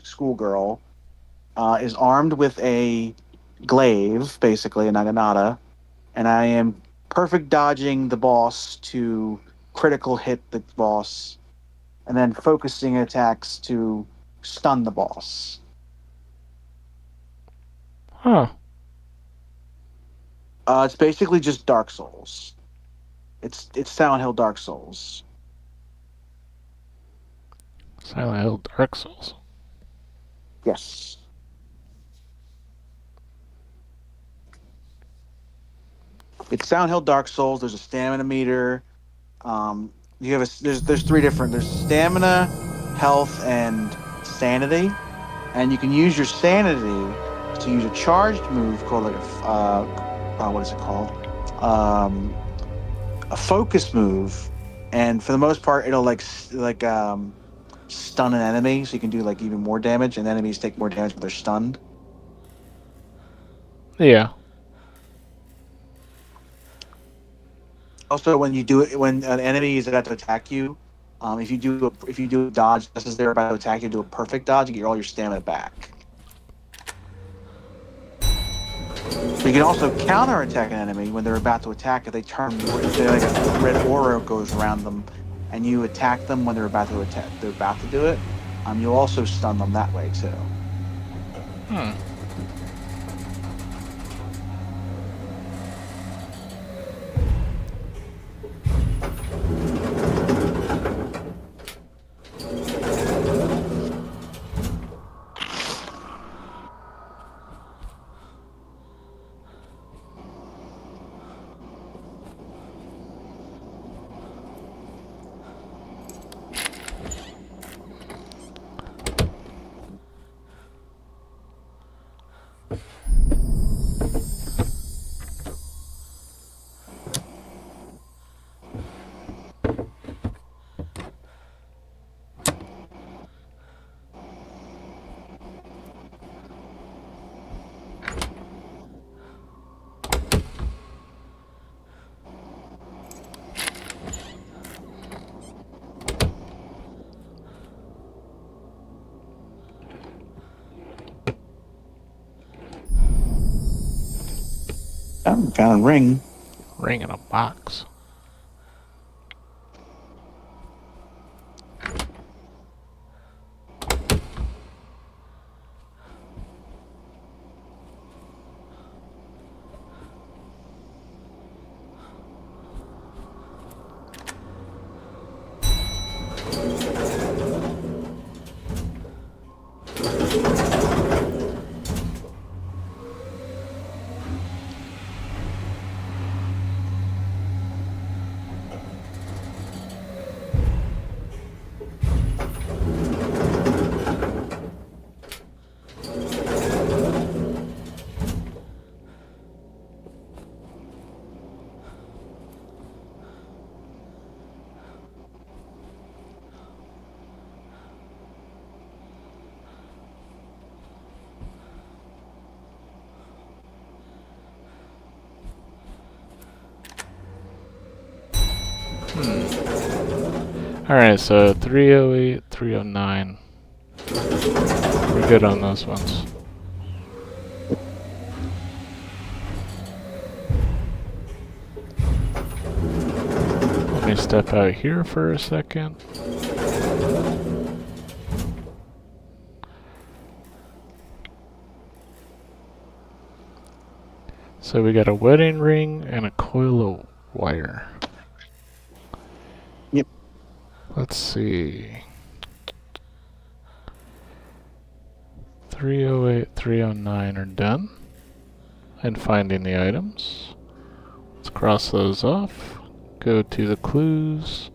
schoolgirl, is armed with a glaive, basically a naginata, and I am perfect dodging the boss to critical hit the boss, and then focusing attacks to stun the boss. Huh. It's basically just Dark Souls. It's Silent Hill Dark Souls. Silent Hill Dark Souls. Yes. It's Silent Hill Dark Souls. There's a stamina meter. You have there's three different. There's stamina, health, and sanity, and you can use your sanity to use a charged move called like what is it called? Um, a focus move, and for the most part, it'll stun an enemy, so you can do like even more damage, and enemies take more damage when they're stunned. Yeah. Also, when you do it, when an enemy is about to attack you, if you do a dodge just as they're about to attack you, do a perfect dodge, you get all your stamina back. You can also counter attack an enemy when they're about to attack. If they turn, if they like a red aura goes around them, and you attack them when they're about to attack, they're about to do it. You'll also stun them that way too. Hmm. Found a ring. Ring in a box. Alright, so 308, 309. We're good on those ones. Let me step out here for a second. So we got a wedding ring and a coil of wire. Yep. Let's see. 308, 309 are done. And finding the items. Let's cross those off. Go to the clues.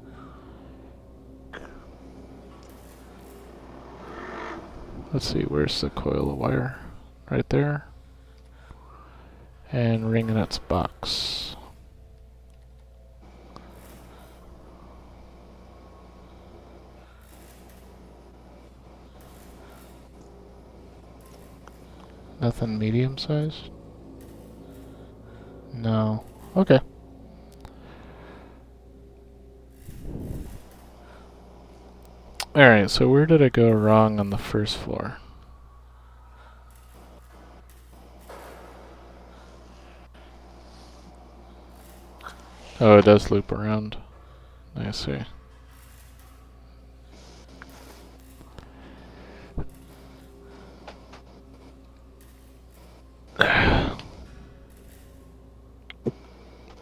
Let's see, where's the coil of wire? Right there. And ring in its box. Nothing medium sized? No. Okay. Alright, so where did I go wrong on the first floor? Oh, it does loop around. I see.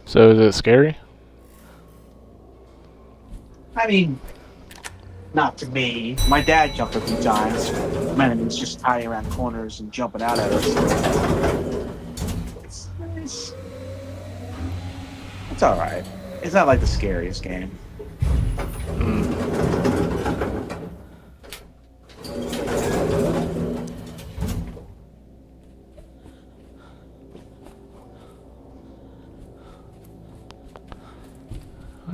So is it scary? I mean, not to me. My dad jumped a few times. Man, he was just hiding around corners and jumping out at us. It's, it's all right. It's not like the scariest game.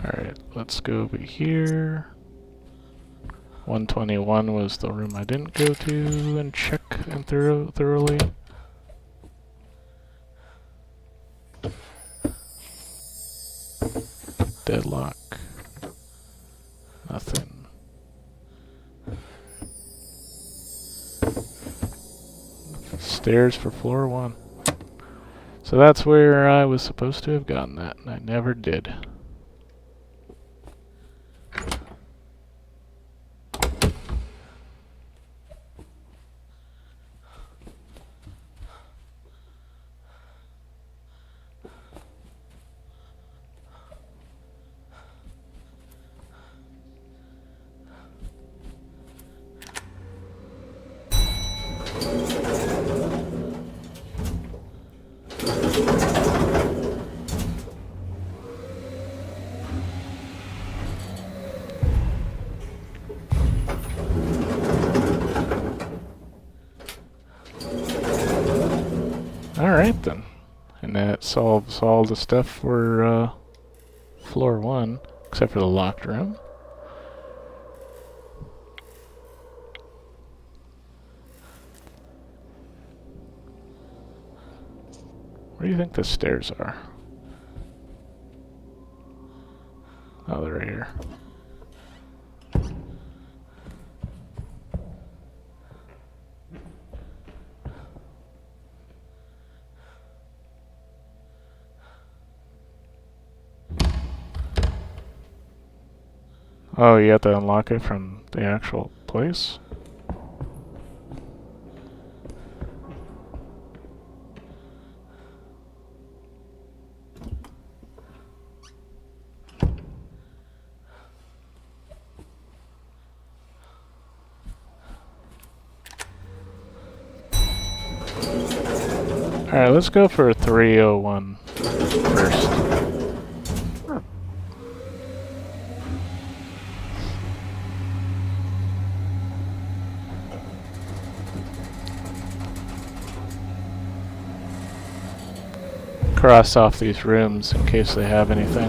Alright, let's go over here. 121 was the room I didn't go to and check and thoroughly. Deadlock. Nothing. Stairs for floor 1. So that's where I was supposed to have gotten that, and I never did. Alright then. And that solves all the stuff for floor 1, except for the locked room. Where do you think the stairs are? Oh, they're right here. Oh, you have to unlock it from the actual place? Alright, let's go for 301 first. Cross off these rooms in case they have anything.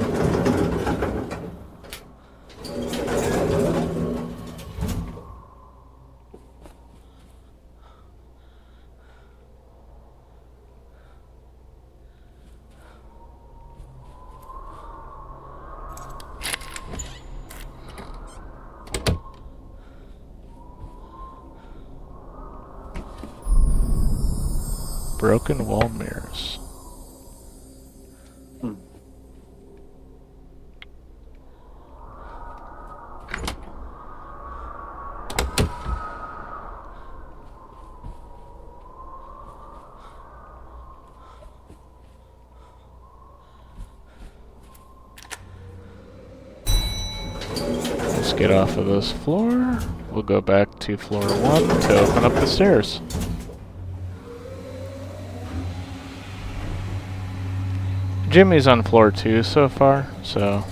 Broken wall mirrors. Let's get off of this floor. We'll go back to floor 1 to open up the stairs. Jimmy's on floor 2 so far, so...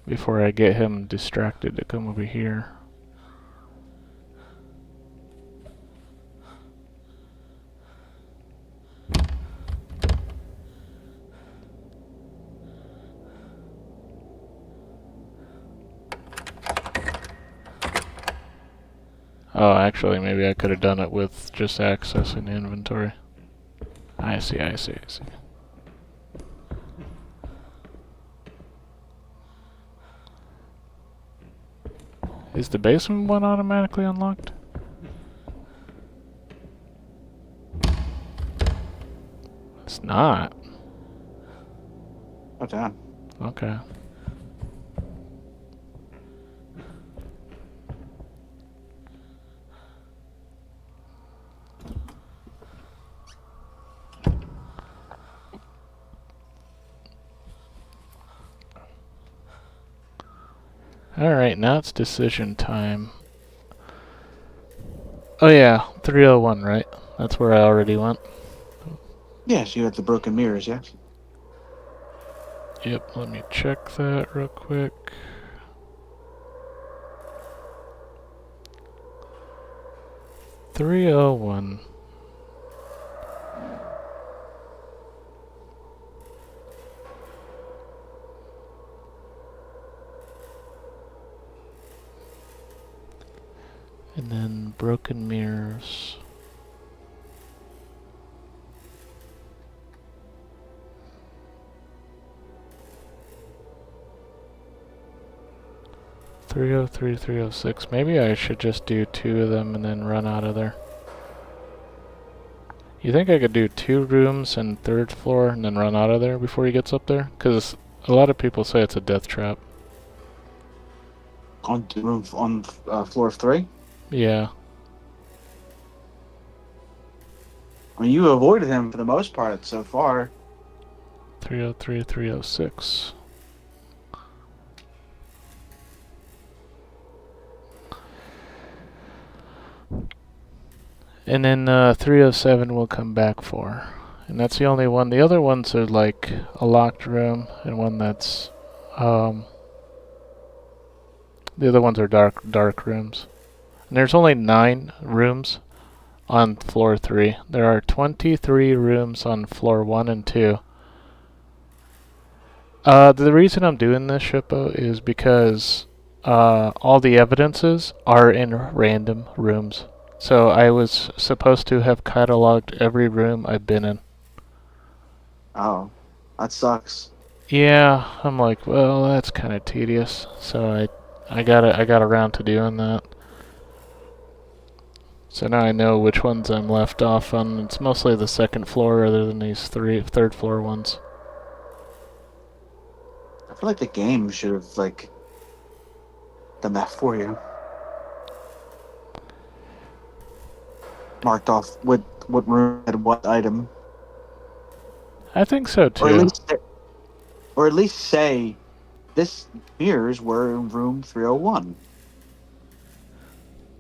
before I get him distracted to come over here. Oh, actually, maybe I could have done it with just accessing the inventory. I see, I see, I see. Is the basement one automatically unlocked? It's not. Oh, damn. Okay. Alright, now it's decision time. Oh yeah, 301, right? That's where I already went. Yes, you had the broken mirrors, yes? Yep, let me check that real quick. 301. And then broken mirrors. Three oh three, 306. Maybe I should just do 2 of them and then run out of there. You think I could do 2 rooms and 3rd floor and then run out of there before he gets up there? Because a lot of people say it's a death trap. On the room on floor 3? Yeah. I mean, you avoided him for the most part so far. 303, 306. And then 307 will come back for. And that's the only one. The other ones are like a locked room and one that's... the other ones are dark rooms. And there's only 9 rooms on floor 3. There are 23 rooms on floor 1 and 2. The reason I'm doing this, Shippo, is because all the evidences are in random rooms. So I was supposed to have cataloged every room I've been in. Oh, that sucks. Yeah, I'm like, well, that's kind of tedious. So I got around to doing that. So now I know which ones I'm left off on. It's mostly the 2nd floor other than these 3rd floor ones. I feel like the game should have like done that for you. Marked off what room had what item, I think so or at too. least say this mirrors were in room 301.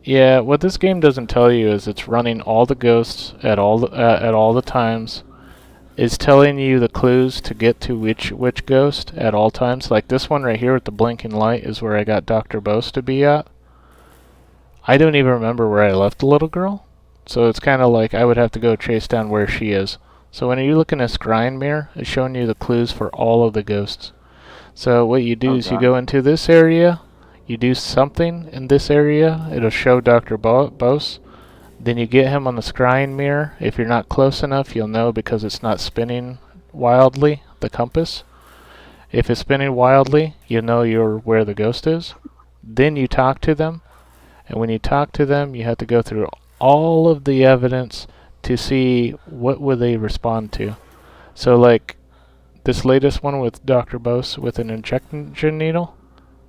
Yeah, what this game doesn't tell you is it's running all the ghosts at all the times. It's telling you the clues to get to which ghost at all times. Like this one right here with the blinking light is where I got Dr. Bose to be at. I don't even remember where I left the little girl. So it's kind of like I would have to go chase down where she is. So when you look in a scrying mirror, it's showing you the clues for all of the ghosts. So what you do Oh is you god. go into this area, you do something in this area, it'll show Dr. Bose. Then you get him on the scrying mirror. If you're not close enough, you'll know because it's not spinning wildly, the compass. If it's spinning wildly, you know you're where the ghost is. Then you talk to them, and when you talk to them, you have to go through all of the evidence to see what would they respond to. So like this latest one with Dr. Bose with an injection needle,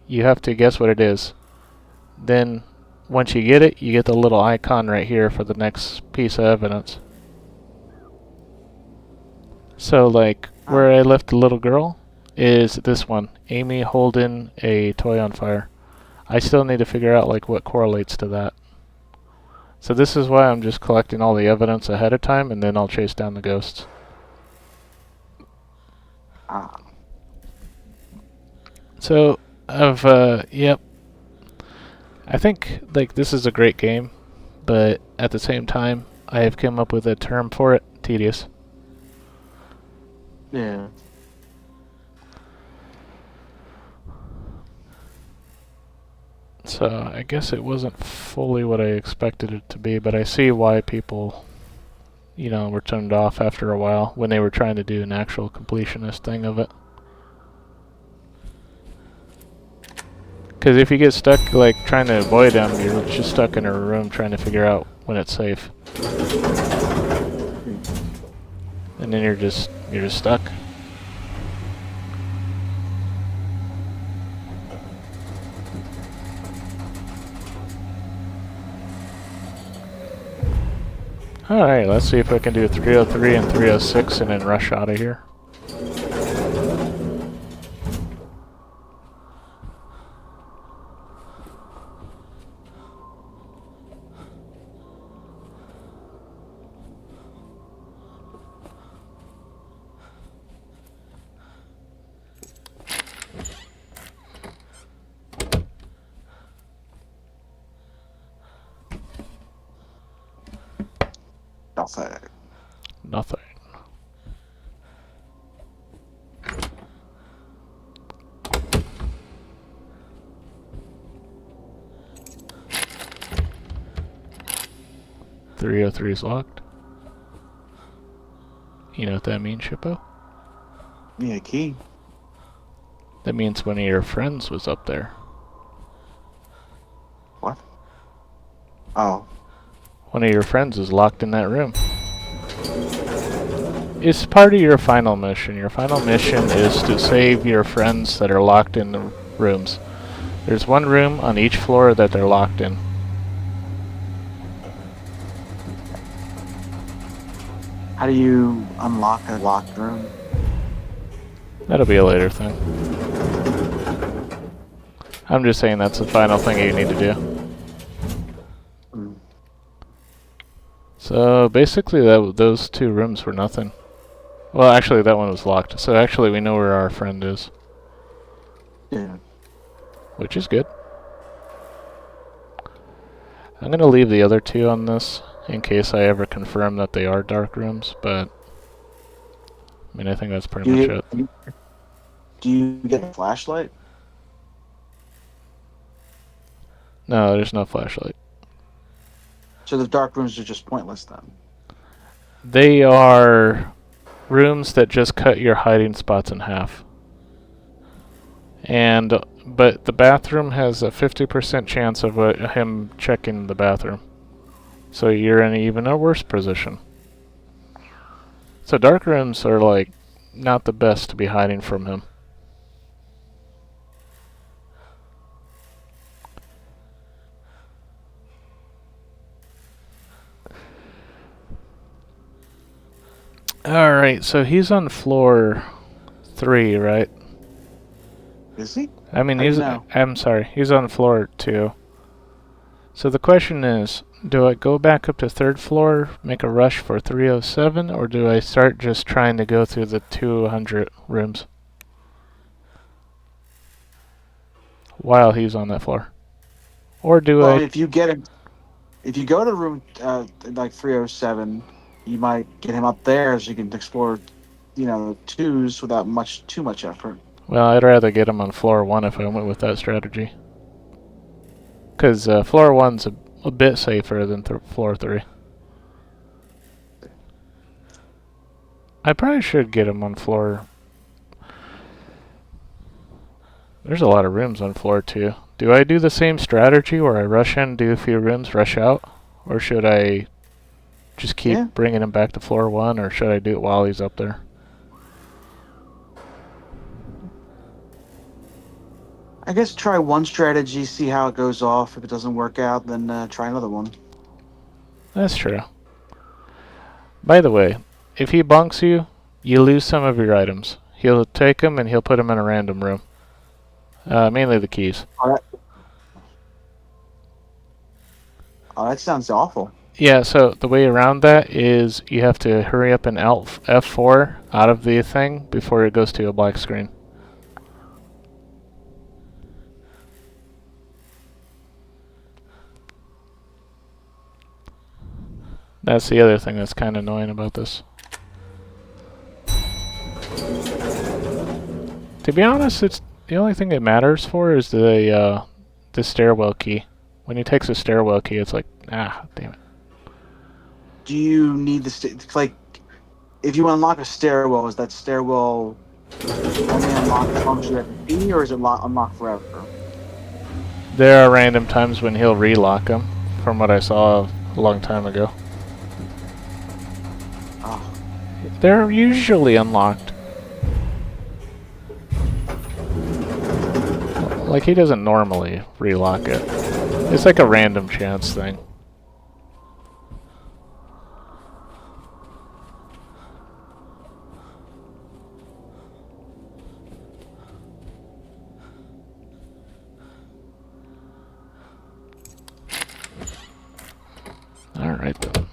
you have to guess what it is. Then once you get it, you get the little icon right here for the next piece of evidence. So like Oh, where I left the little girl is this one, Amy holding a toy on fire. I still need to figure out like what correlates to that. So this is why I'm just collecting all the evidence ahead of time and then I'll chase down the ghosts. ah. So I've yep. I think like this is a great game, but at the same time I have come up with a term for it, tedious. Yeah. So I guess it wasn't fully what I expected it to be, but I see why people were turned off after a while when they were trying to do an actual completionist thing of it. Because if you get stuck, like, trying to avoid them, you're just stuck in a room trying to figure out when it's safe. And then you're just stuck. Alright, let's see if I can do 303 and 306 and then rush out of here. Nothing. Nothing. .303 is locked. You know what that means, Shippo? Yeah, key. That means one of your friends was up there. What? Oh. One of your friends is locked in that room. It's part of your final mission. Your final mission is to save your friends that are locked in the rooms. There's one room on each floor that they're locked in. How do you unlock a locked room? That'll be a later thing. I'm just saying that's the final thing you need to do. Mm. So basically those two rooms were nothing. Well, actually that one was locked. So actually we know where our friend is. Yeah. Which is good. I'm going to leave the other two on this in case I ever confirm that they are dark rooms, but I mean I think that's pretty much it. Do you get a flashlight? No, there's no flashlight. So the dark rooms are just pointless then? They are rooms that just cut your hiding spots in half. But the bathroom has a 50% chance of him checking the bathroom. So you're in even a worse position. So dark rooms are like not the best to be hiding from him. Alright, so he's on floor 3, right? Is he? I mean, know? I'm sorry, he's on floor 2. So the question is, do I go back up to 3rd floor, make a rush for 307, or do I start just trying to go through the 200 rooms while he's on that floor? Or do Well, I... if you go to room like 307, you might get him up there so you can explore, twos without too much effort. Well, I'd rather get him on floor 1 if I went with that strategy. Because floor 1's a bit safer than floor 3. I probably should get him on floor... There's a lot of rooms on floor 2. Do I do the same strategy where I rush in, do a few rooms, rush out? Or should I just keep bringing him back to floor 1, or should I do it while he's up there? I guess try one strategy, see how it goes off. If it doesn't work out, then try another one. That's true. By the way, if he bonks you, you lose some of your items. He'll take them and he'll put them in a random room. Mainly the keys. Oh, that sounds awful. Yeah, so the way around that is you have to hurry up and Alt F4 out of the thing before it goes to a black screen. That's the other thing that's kind of annoying about this. To be honest, it's the only thing it matters for is the stairwell key. When he takes a stairwell key, it's like, ah, damn it. Do you need like if you unlock a stairwell, is that stairwell only unlocked as long as you have the key, or is it unlocked forever? There are random times when he'll relock them, from what I saw a long time ago. Oh, They're usually unlocked. Like, he doesn't normally relock it. It's like a random chance thing. Alright then.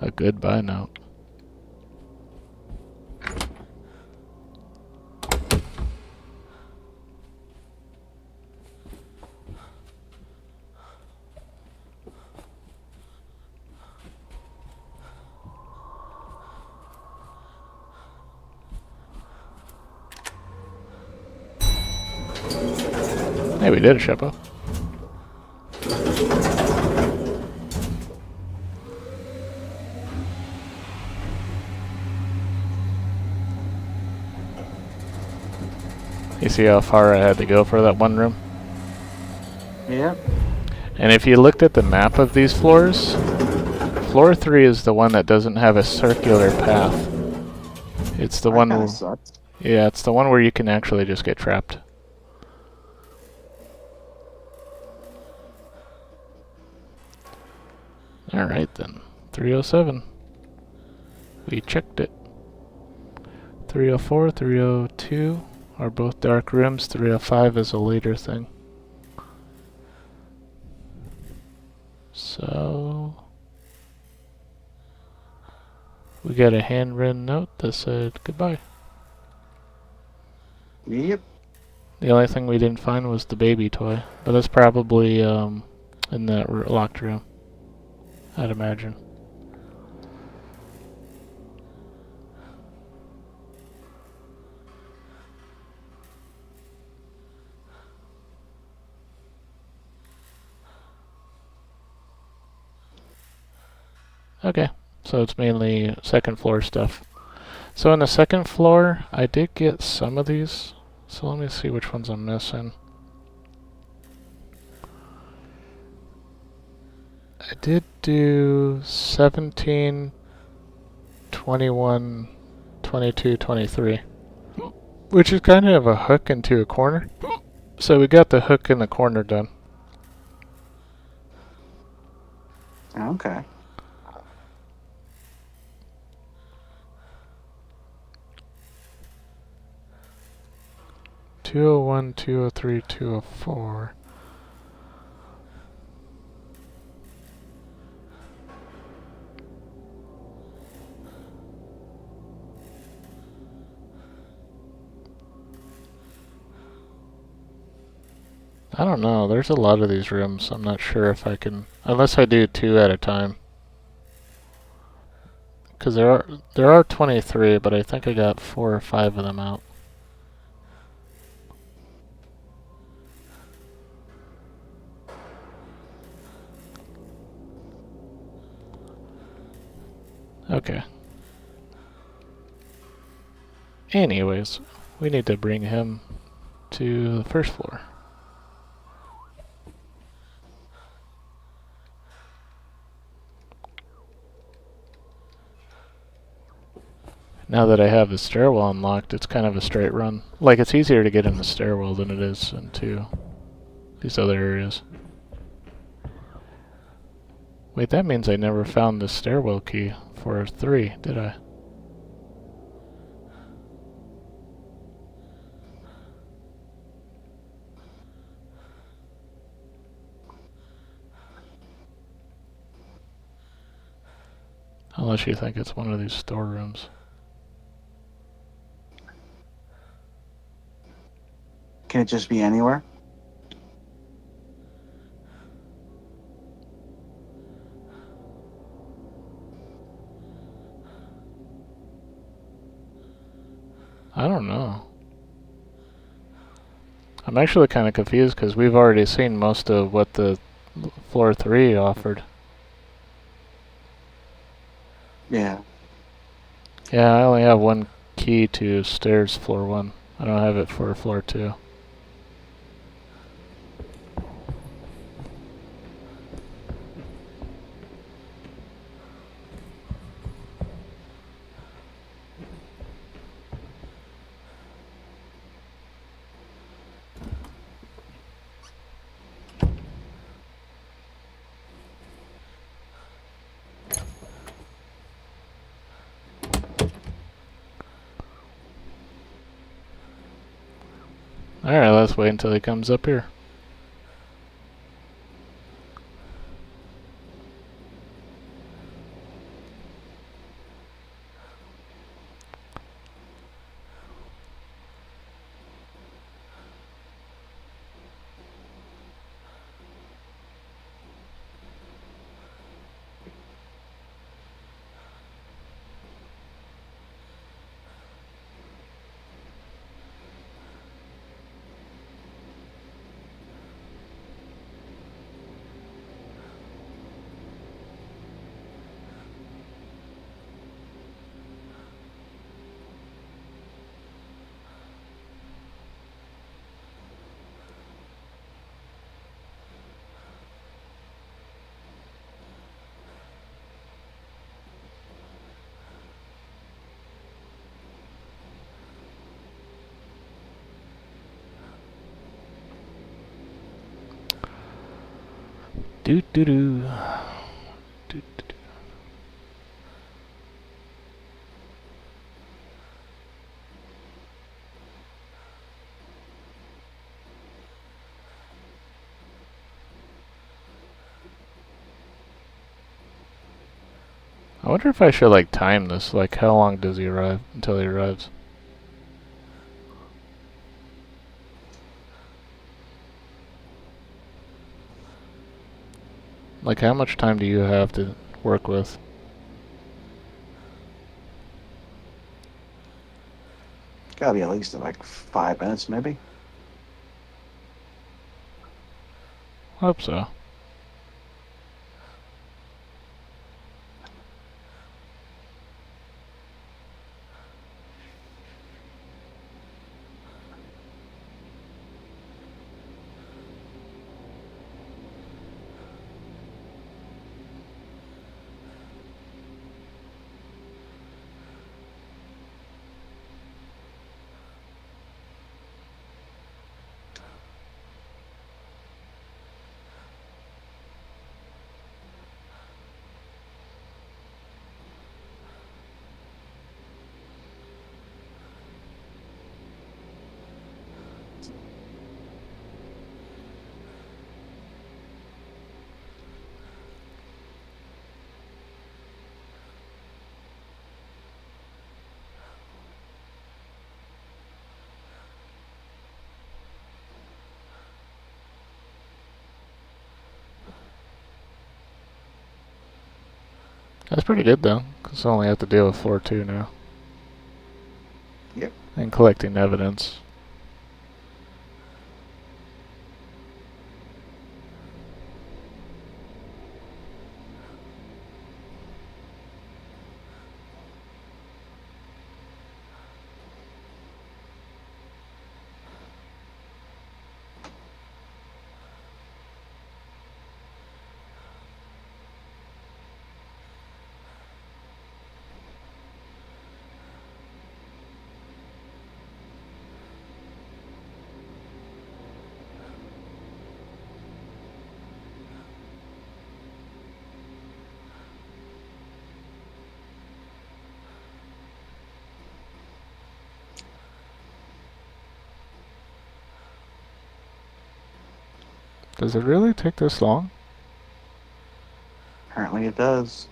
A goodbye note. Hey, we did a Sheppo. You see how far I had to go for that one room? yeah. And if you looked at the map of these floors, floor 3 is the one that doesn't have a circular path. It's the That one kind of where, sucks. yeah, it's the one where you can actually just get trapped. Alright then. 307. We checked it. 304, 302 are both dark rooms. 305 is a later thing. So we got a handwritten note that said goodbye. Yep. The only thing we didn't find was the baby toy, but that's probably in that locked room, I'd imagine. Okay, so it's mainly second floor stuff. So in the second floor, I did get some of these. So let me see which ones I'm missing. I did do 17, 21, 22, 23. Which is kind of a hook into a corner. So we got the hook in the corner done. Okay. 201, 203, 204. I don't know. There's a lot of these rooms. I'm not sure if I can, unless I do 2 at a time. Because there are 23, but I think I got 4 or 5 of them out. Okay. Anyways, we need to bring him to the first floor. Now that I have the stairwell unlocked, it's kind of a straight run. Like, it's easier to get in the stairwell than it is into these other areas. Wait, that means I never found the stairwell key for 3, did I? Unless you think it's one of these storerooms. Can it just be anywhere? I don't know. I'm actually kind of confused because we've already seen most of what the floor 3 offered. Yeah. Yeah, I only have one key to stairs floor 1. I don't have it for floor 2. Alright, let's wait until he comes up here. Doo doo doo. Doo, doo, doo. I wonder if I should like time this. Like, how long does he arrive until he arrives? Like, how much time do you have to work with? Gotta be at least like 5 minutes, maybe. Hope so. That's pretty good though, because I only have to deal with floor 2 now. Yep. And collecting evidence. Does it really take this long? Apparently it does.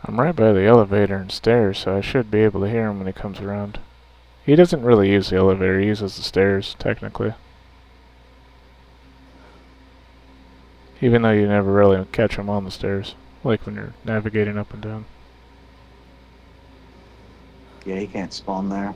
I'm right by the elevator and stairs, so I should be able to hear him when he comes around. He doesn't really use the elevator, he uses the stairs, technically. Even though you never really catch him on the stairs, like when you're navigating up and down. Yeah, he can't spawn there.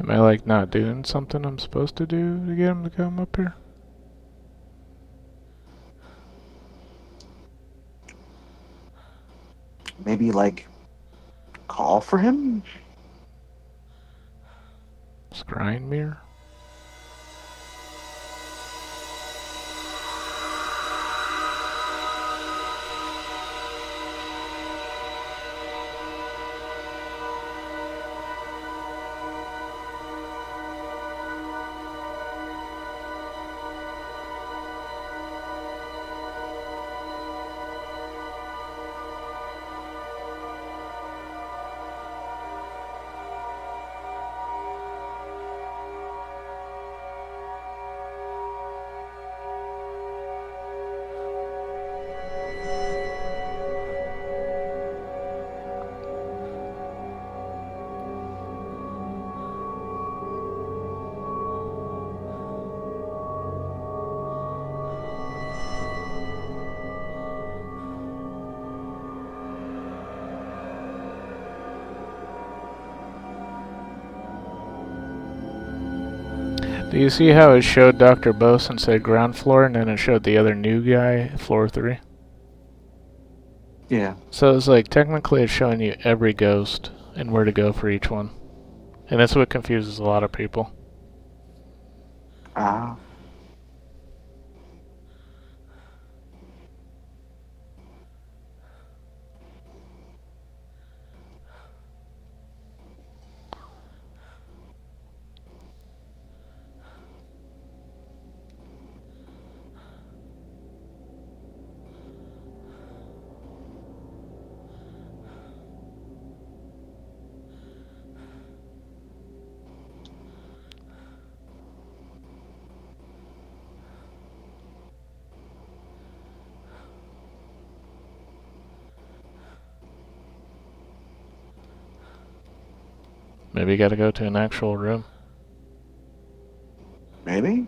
Am I like not doing something I'm supposed to do to get him to come up here? Maybe like call for him? Scrying mirror? Do you see how it showed Dr. Bose and said ground floor, and then it showed the other new guy, floor 3? Yeah. So it's like technically it's showing you every ghost and where to go for each one. And that's what confuses a lot of people. Ah. Maybe you gotta go to an actual room. Maybe?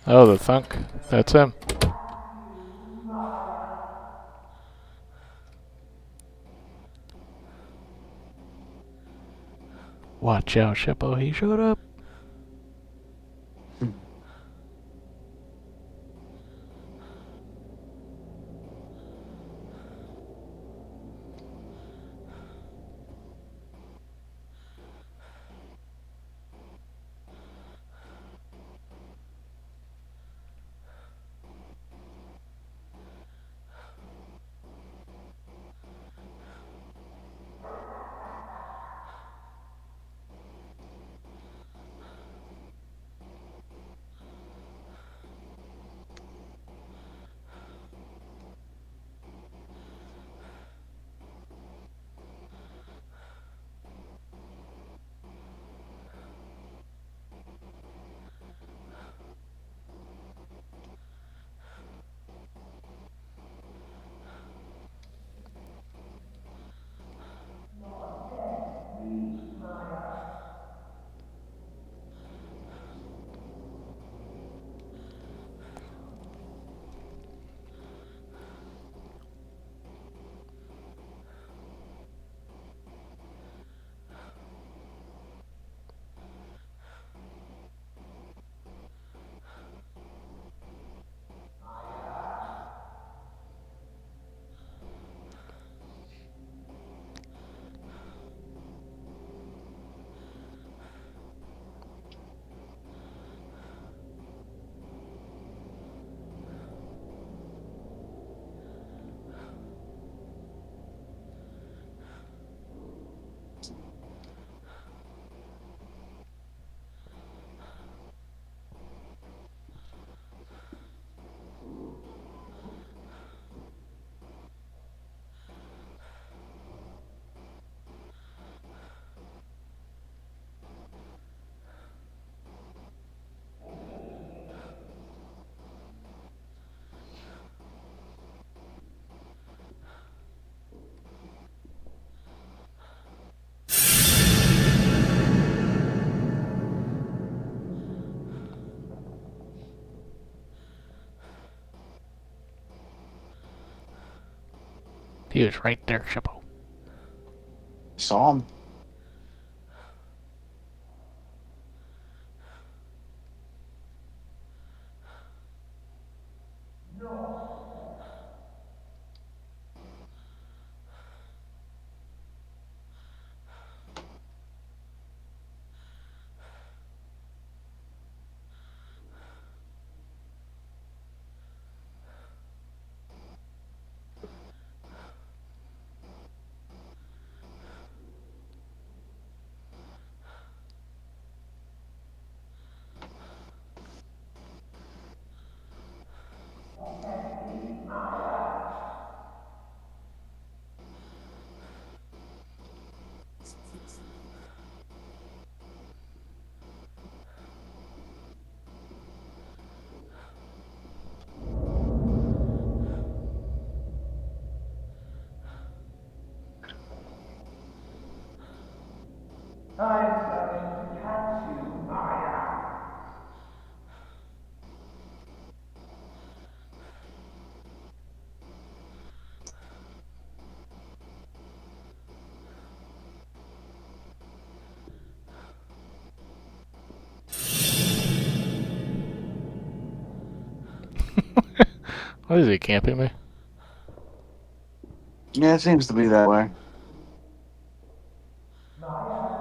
Oh, the thunk. That's him. Watch out, Sheppo, he showed up. Hmm. He was right there, Chapo. Saw him. I'm coming to catch you, Maya. What is he, camping me? Yeah, it seems to be that way. Maya.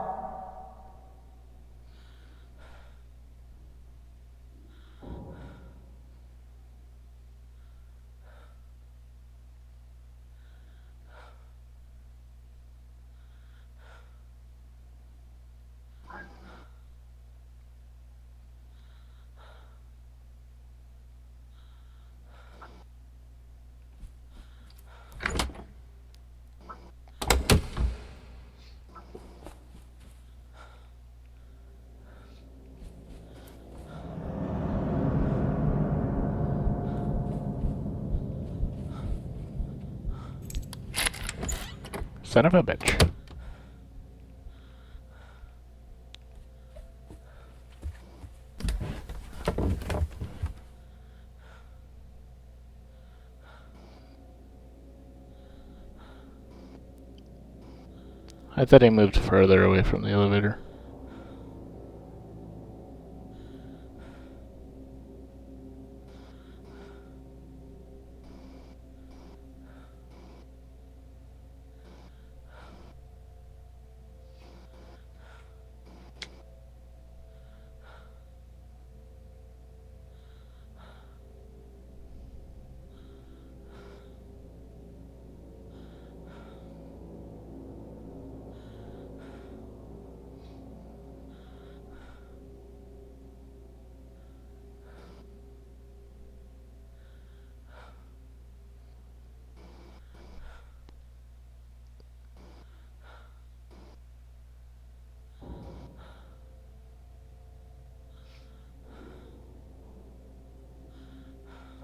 Son of a bitch. I thought he moved further away from the elevator.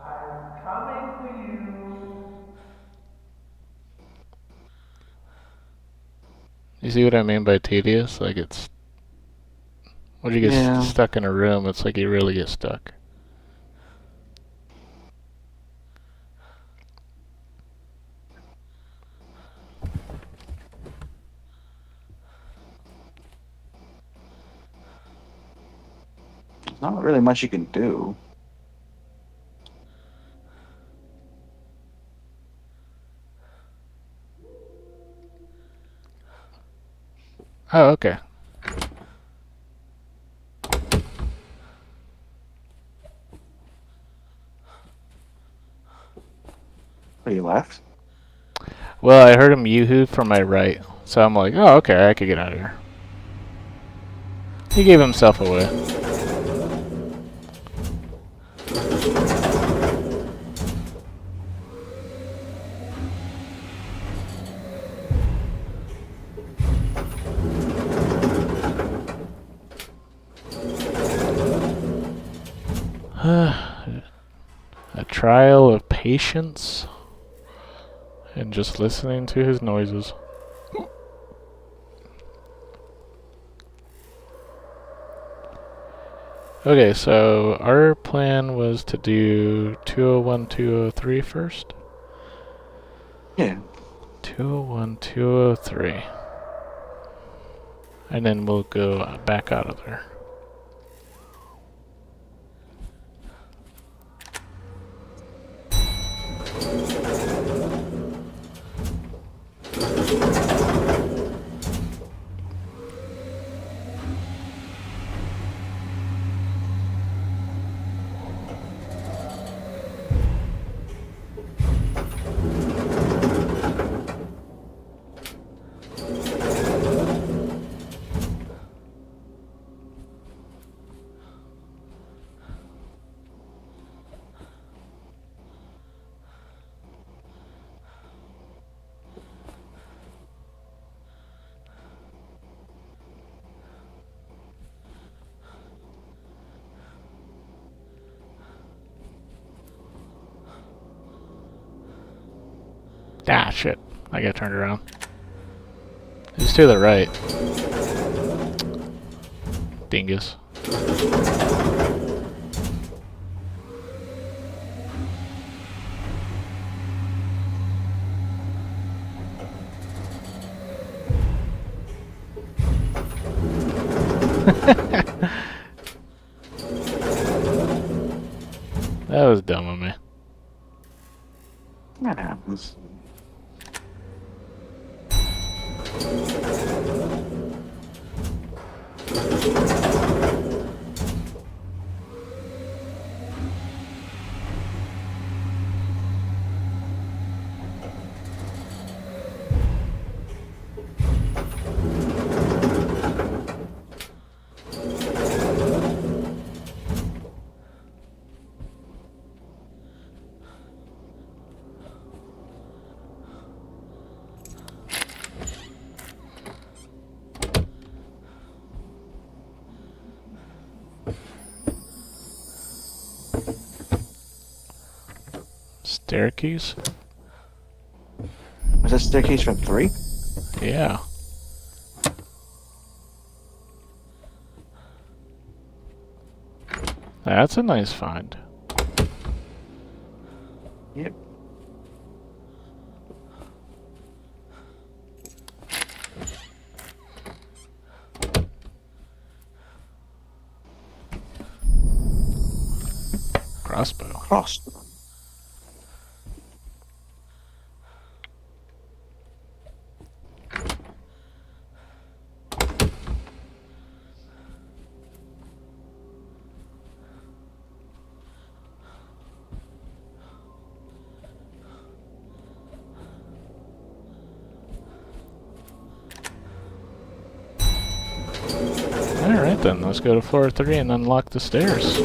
I'm coming for you. You see what I mean by tedious? Like it's when you get Yeah. stuck in a room, it's like you really get stuck. There's not really much you can do. Oh, okay. But he left. Well, I heard him yoo-hoo from my right, so I'm like, oh, okay, I could get out of here. He gave himself away. A trial of patience and just listening to his noises. Okay, so our plan was to do 201, 203 first. Yeah. 201, 203. And then we'll go back out of there. Ah, shit. I got turned around. He's to the right. Dingus. That was dumb of me. That happens. Stair keys? Was that staircase from 3? Yeah. That's a nice find. Yep. Crossbow. Cross. Alright then, let's go to floor 3 and unlock the stairs.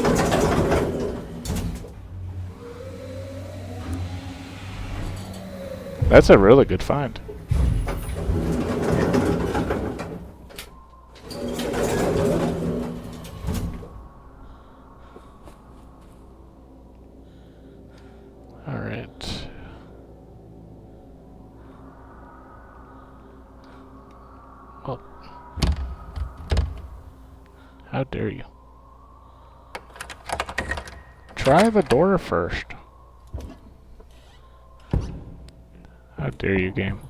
That's a really good find. Alright. Well, how dare you? Try the door first. How dare you, game?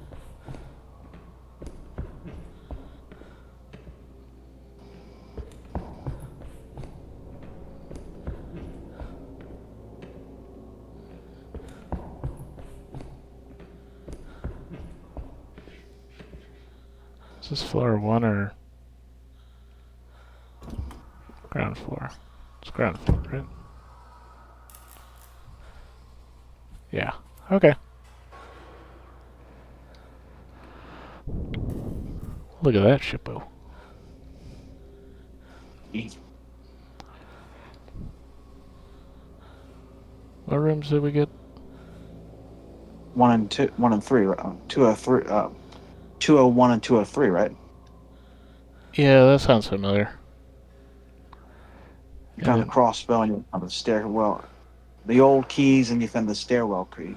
Is this floor 1 or ground floor? It's ground floor, right? Yeah. Okay. Look at that shippo. What rooms did we get? 1 and 2, 1 and 3, right? 203, 201 and 203, right? Yeah, that sounds familiar. You found the crossbow and you found the stairwell, the old keys, and you found the stairwell key.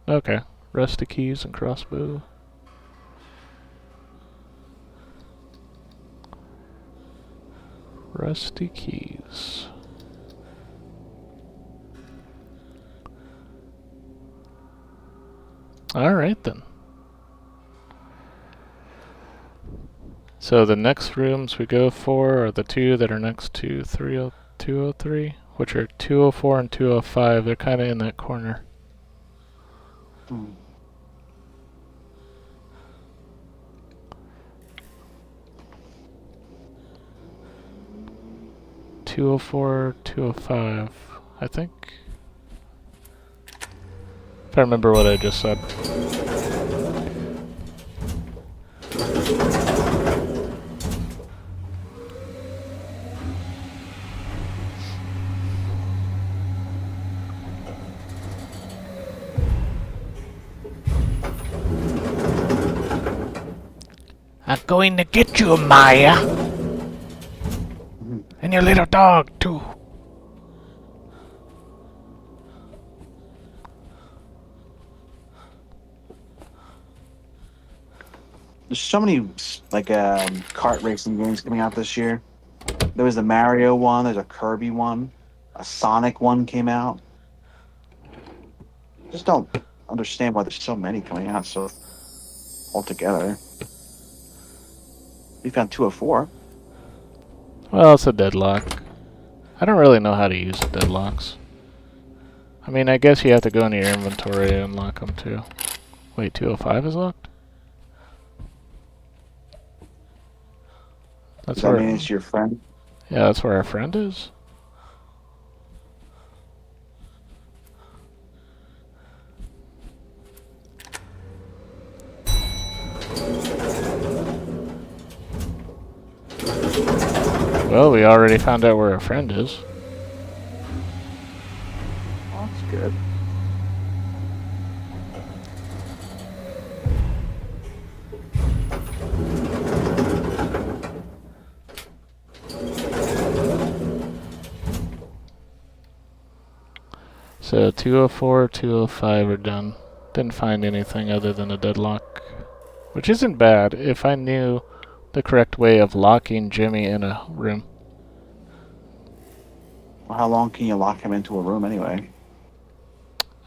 Okay. Rusty keys and crossbow. Rusty keys. Alright then. So the next rooms we go for are the two that are next to 203, which are 204 and 205. They're kind of in that corner. Hmm. 204, 205, I think. If I remember what I just said. I'm going to get you, Maya! And your little dog, too. There's so many like kart racing games coming out this year. There was the Mario one. There's a Kirby one. A Sonic one came out. Just don't understand why there's so many coming out so altogether. We found 204. Well, it's a deadlock. I don't really know how to use the deadlocks. I mean, I guess you have to go into your inventory and unlock them too. Wait, 205 is locked? That's Does that where. mean it's your friend? Yeah, that's where our friend is. Well, we already found out where our friend is. Oh, that's good. So 204, 205 are done. Didn't find anything other than a deadlock. Which isn't bad if I knew the correct way of locking Jimmy in a room. Well, how long can you lock him into a room anyway?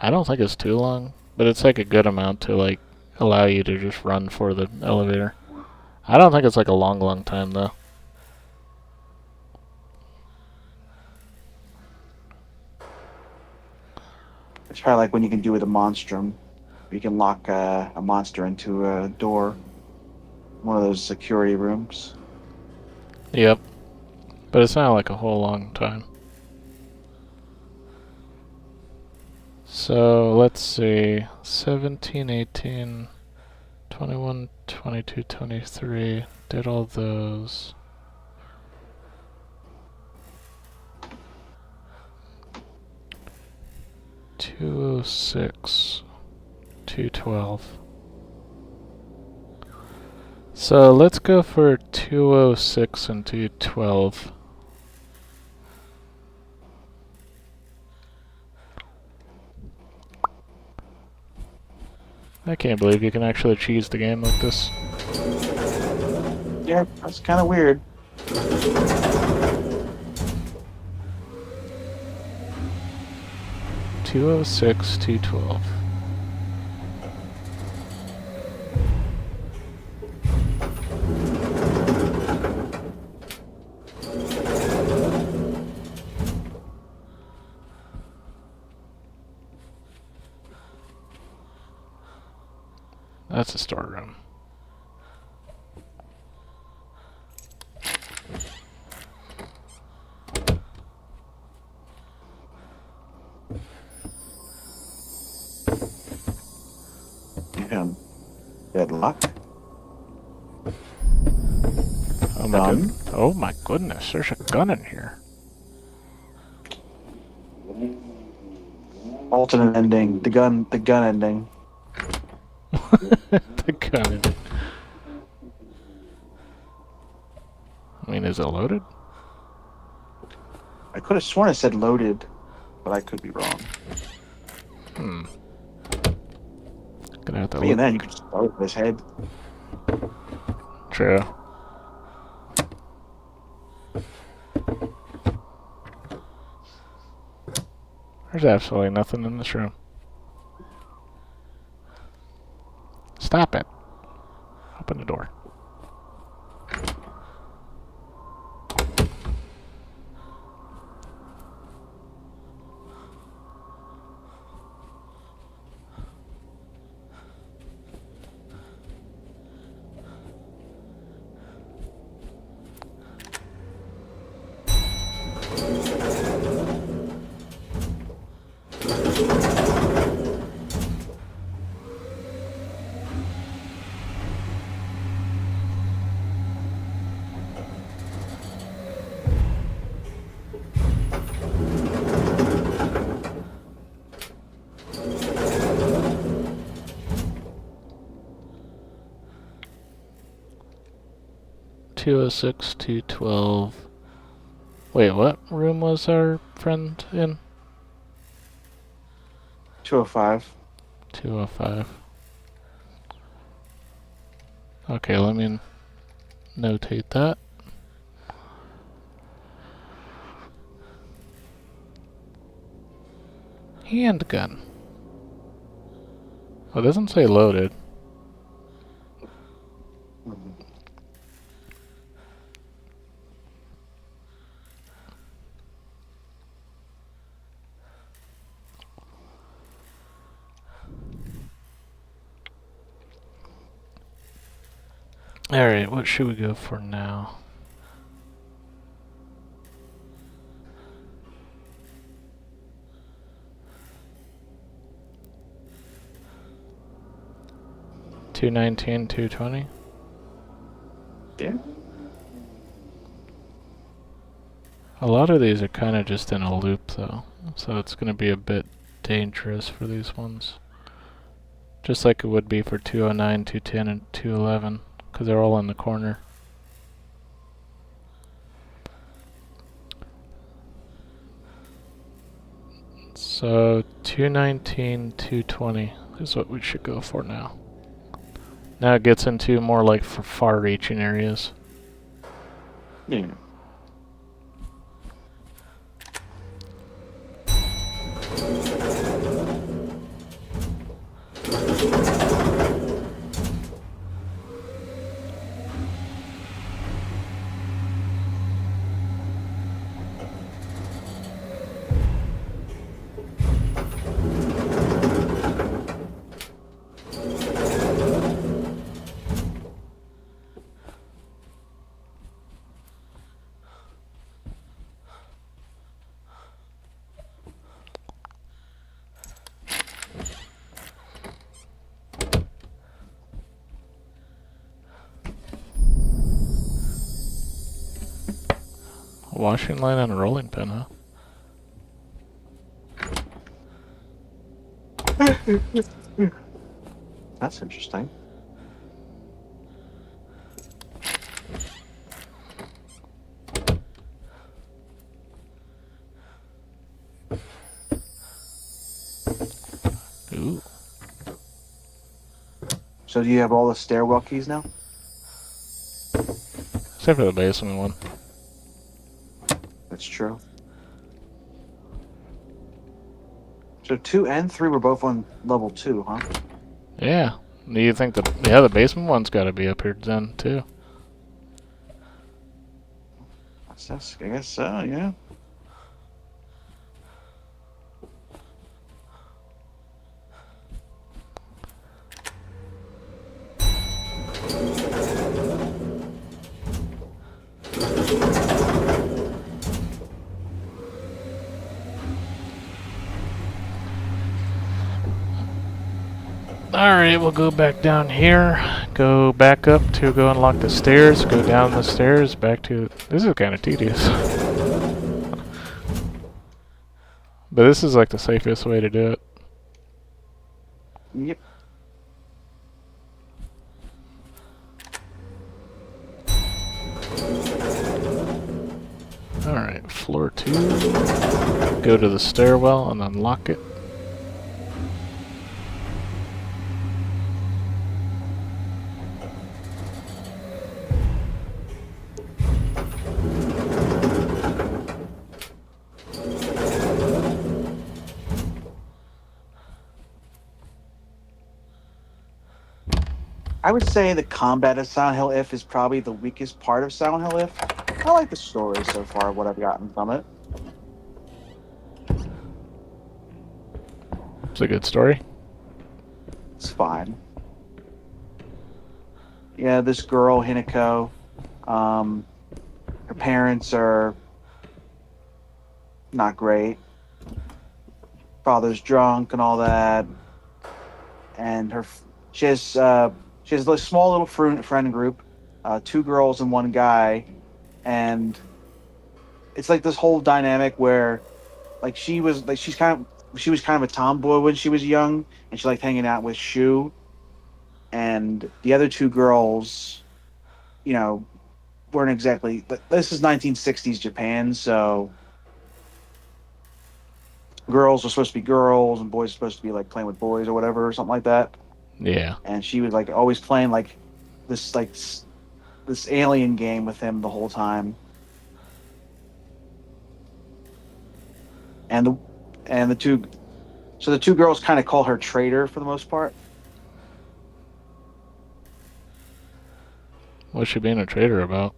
I don't think it's too long, but it's like a good amount to like allow you to just run for the elevator. I don't think it's like a long time though. It's probably like when you can do with a monstrum. You can lock a monster into a door. One of those security rooms. Yep. But it's not like a whole long time. So let's see. 17, 18, 21, 22, 23. Did all those. $206, $212. So let's go for 206 and 212. I can't believe you can actually cheese the game like this. Yeah, that's kind of weird. $206, $212. That's a storeroom. Yeah. Deadlock. Oh my Done. god. Oh my goodness, there's a gun in here. Alternate ending. The gun ending. The gun. I mean, is it loaded? I could have sworn it said loaded, but I could be wrong. Hmm. Gonna have to Even look. then, you could just load his head. True. There's absolutely nothing in this room. Stop it. Open the door. (206, 212). Wait, what room was our friend in? 205. 205. Okay, let me notate that. Handgun. Oh, it doesn't say loaded. Alright, what should we go for now? (219, 220). Yeah. A lot of these are kind of just in a loop, though, so it's going to be a bit dangerous for these ones. Just like it would be for 209, 210, and 211, because they're all in the corner. So 219, 220 is what we should go for now. Now it gets into more like for far-reaching areas. Yeah. A washing line and a rolling pin, huh? That's interesting. Ooh. So do you have all the stairwell keys now? Except for the basement one. That's true. So 2 and 3 were both on level 2, huh? Yeah. Do you think the basement one's got to be up here then too? I guess so, yeah. Alright, we'll go back down here. Go back up to go unlock the stairs. Go down the stairs back to... This is kind of tedious. But this is like the safest way to do it. Yep. Alright, floor 2. Go to the stairwell and unlock it. I would say the combat of Silent Hill If is probably the weakest part of Silent Hill If. I like the story so far, what I've gotten from it. It's a good story. It's fine. Yeah, this girl, Hinako, um, her parents are not great. Father's drunk and all that. And she has she has a small little friend group, two girls and one guy, and it's like this whole dynamic where like she was kind of a tomboy when she was young, and she liked hanging out with Shu, and the other two girls, you know, weren't exactly. But this is 1960s Japan, so girls were supposed to be girls and boys were supposed to be like playing with boys or whatever or something like that. Yeah. And she was like always playing this like this alien game with him the whole time. And the two so the two girls kind of call her traitor for the most part. What's she being a traitor about?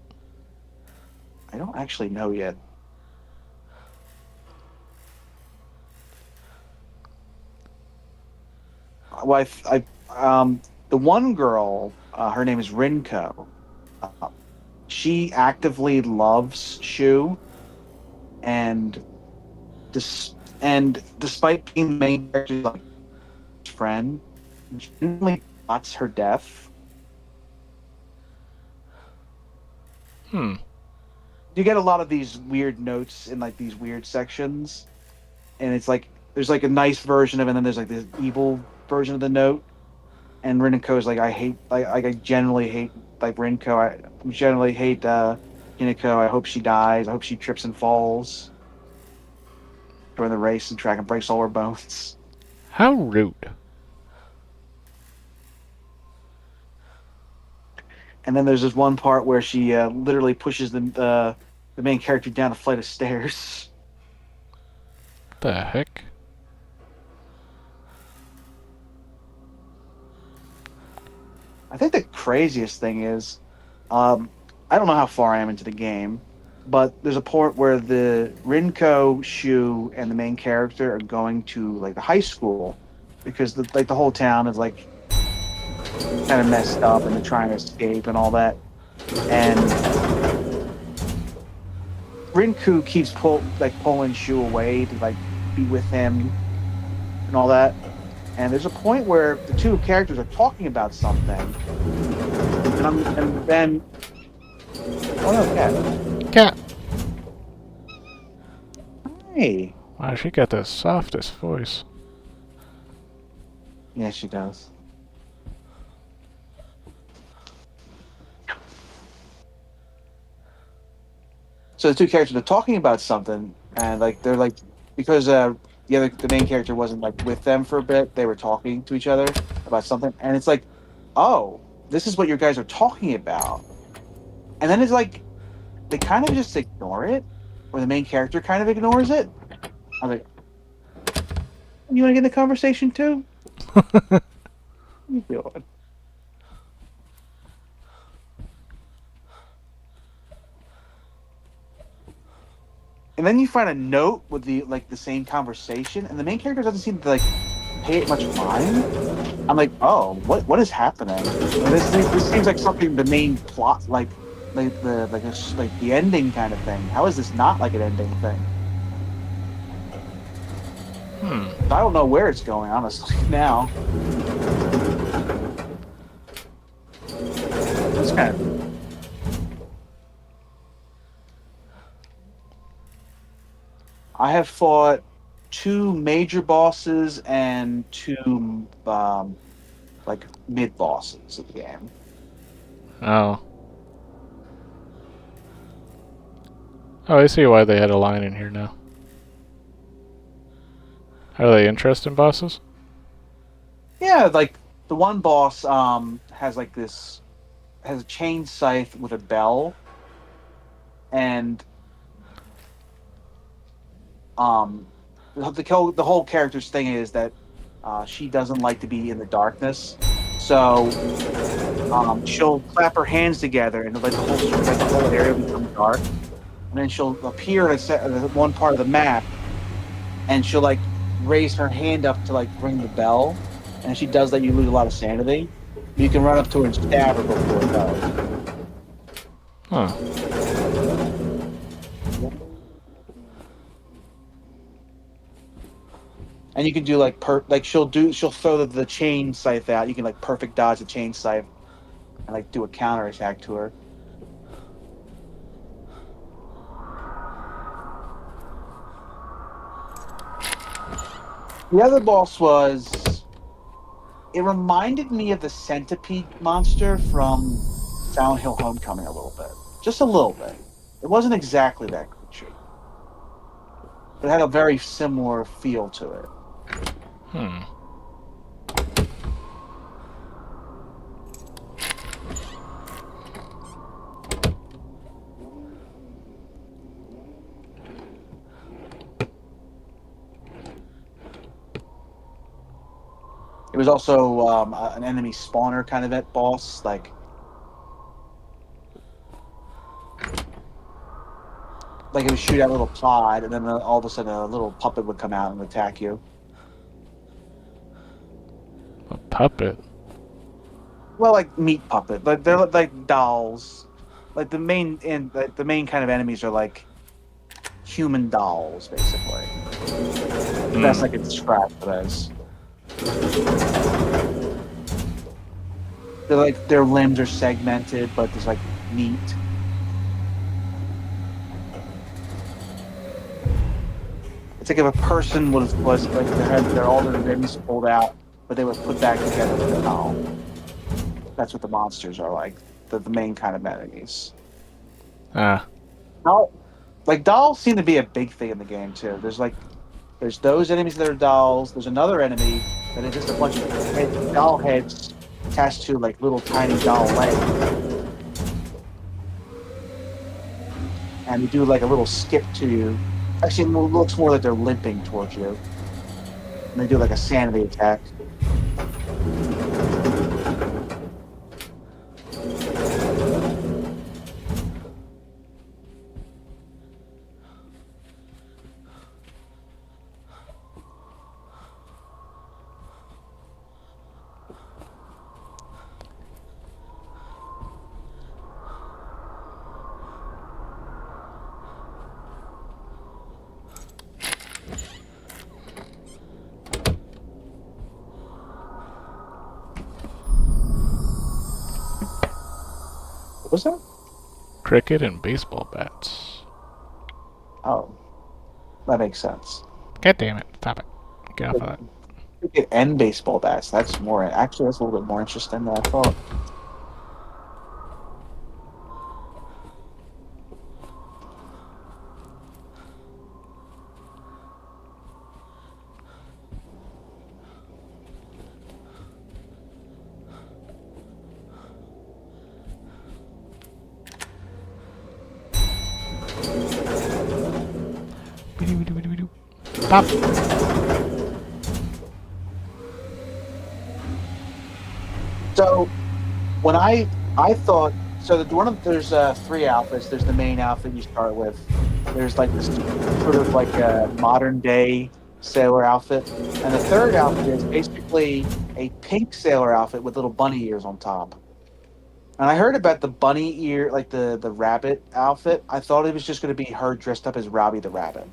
I don't actually know yet. Well, the one girl, her name is Rinko. Uh, she actively loves Shu, and despite being the main character's like friend, genuinely plots her death. Hmm. You get a lot of these weird notes in like these weird sections, and it's like there's like a nice version of it, and then there's like this evil version of the note. And Rinko is like, I generally hate like Rinko. I generally hate Hinako. I hope she dies. I hope she trips and falls during the race and track and breaks all her bones. How rude. And then there's this one part where she literally pushes the main character down a flight of stairs. The heck? I think the craziest thing is, um, I don't know how far I am into the game, but there's a point where the Rinko, Shu, and the main character are going to like the high school because the whole town is like kind of messed up and they're trying to escape and all that. And Rinku keeps pulling Shu away to like be with him and all that. And there's a point where the two characters are talking about something, and then oh no, cat. Cat. Hey. Wow, she got the softest voice. Yeah, she does. So the two characters are talking about something, and like they're like because the main character wasn't like with them for a bit, they were talking to each other about something, and it's like, oh, this is what you guys are talking about, and then it's like they kind of just ignore it, or the main character kind of ignores it. I'm like, you want to get in the conversation too? What are you doing? And then you find a note with the same conversation, and the main character doesn't seem to like pay it much mind. I'm like, oh, what is happening? And this seems like something the main plot, like the ending kind of thing. How is this not like an ending thing? Hmm. I don't know where it's going, honestly. Now that's kind of. I have fought two major bosses and two like mid bosses of the game. Oh. Oh, I see why they had a line in here now. Are they interesting bosses? Yeah, like the one boss has a chain scythe with a bell, and um the whole character's thing is that she doesn't like to be in the darkness, So she'll clap her hands together, and like the whole area will become dark. And then she'll appear at one part of the map, and she'll like raise her hand up to like ring the bell. And if she does that, you lose a lot of sanity. But you can run up to her and stab her before it does. Huh. And you can do like she'll throw the chain scythe out. You can like perfect dodge the chain scythe and like do a counter attack to her. The other boss was it reminded me of the centipede monster from Silent Hill Homecoming a little bit. Just a little bit. It wasn't exactly that creature, but it had a very similar feel to it. Hmm. It was also an enemy spawner kind of at boss. Like it would shoot out a little pod, and then all of a sudden a little puppet would come out and attack you. A puppet. Well, like meat puppet, like they're like dolls. Like the main kind of enemies are like human dolls, basically. The best I Hmm. could describe it as. They're like their limbs are segmented, but there's like meat. It's like if a person was like they had their all their limbs pulled out, but they were put back together like a doll. That's what the monsters are like. The main kind of enemies. Ah. Doll, like dolls seem to be a big thing in the game too. There's those enemies that are dolls. There's another enemy that is just a bunch of doll heads attached to like little tiny doll legs, and they do like a little skip to you. Actually, it looks more like they're limping towards you, and they do like a sanity attack. What was that? Cricket and baseball bats. Oh, that makes sense. God damn it. Stop it. Get off of that. Cricket and baseball bats. That's more actually that's a little bit more interesting than I thought. Stop. So when I thought so that there's three outfits. There's the main outfit you start with. There's like this sort of like a modern day sailor outfit, and the third outfit is basically a pink sailor outfit with little bunny ears on top. And I heard about the bunny ear, like the rabbit outfit. I thought it was just going to be her dressed up as Robbie the Rabbit,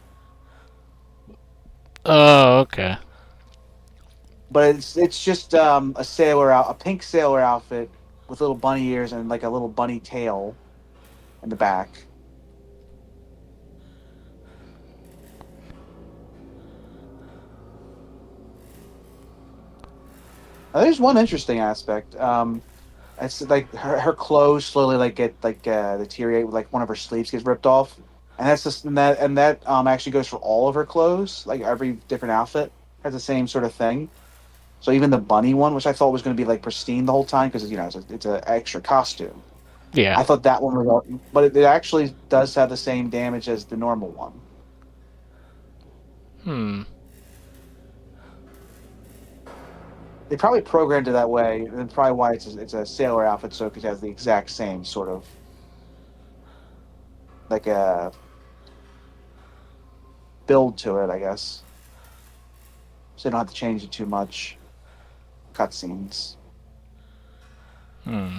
Oh, okay. but it's just a pink sailor outfit with little bunny ears and like a little bunny tail in the back. There's one interesting aspect. It's like her clothes slowly like get like deteriorate. With like one of her sleeves gets ripped off, and that's just and that actually goes for all of her clothes. Like every different outfit has the same sort of thing. So even the bunny one, which I thought was going to be like pristine the whole time because it's an extra costume. Yeah. I thought that one was, but it actually does have the same damage as the normal one. Hmm. They probably programmed it that way, and that's probably why it's a sailor outfit, so it has the exact same sort of like a build to it, I guess. So you don't have to change it too much. Cutscenes. Hmm.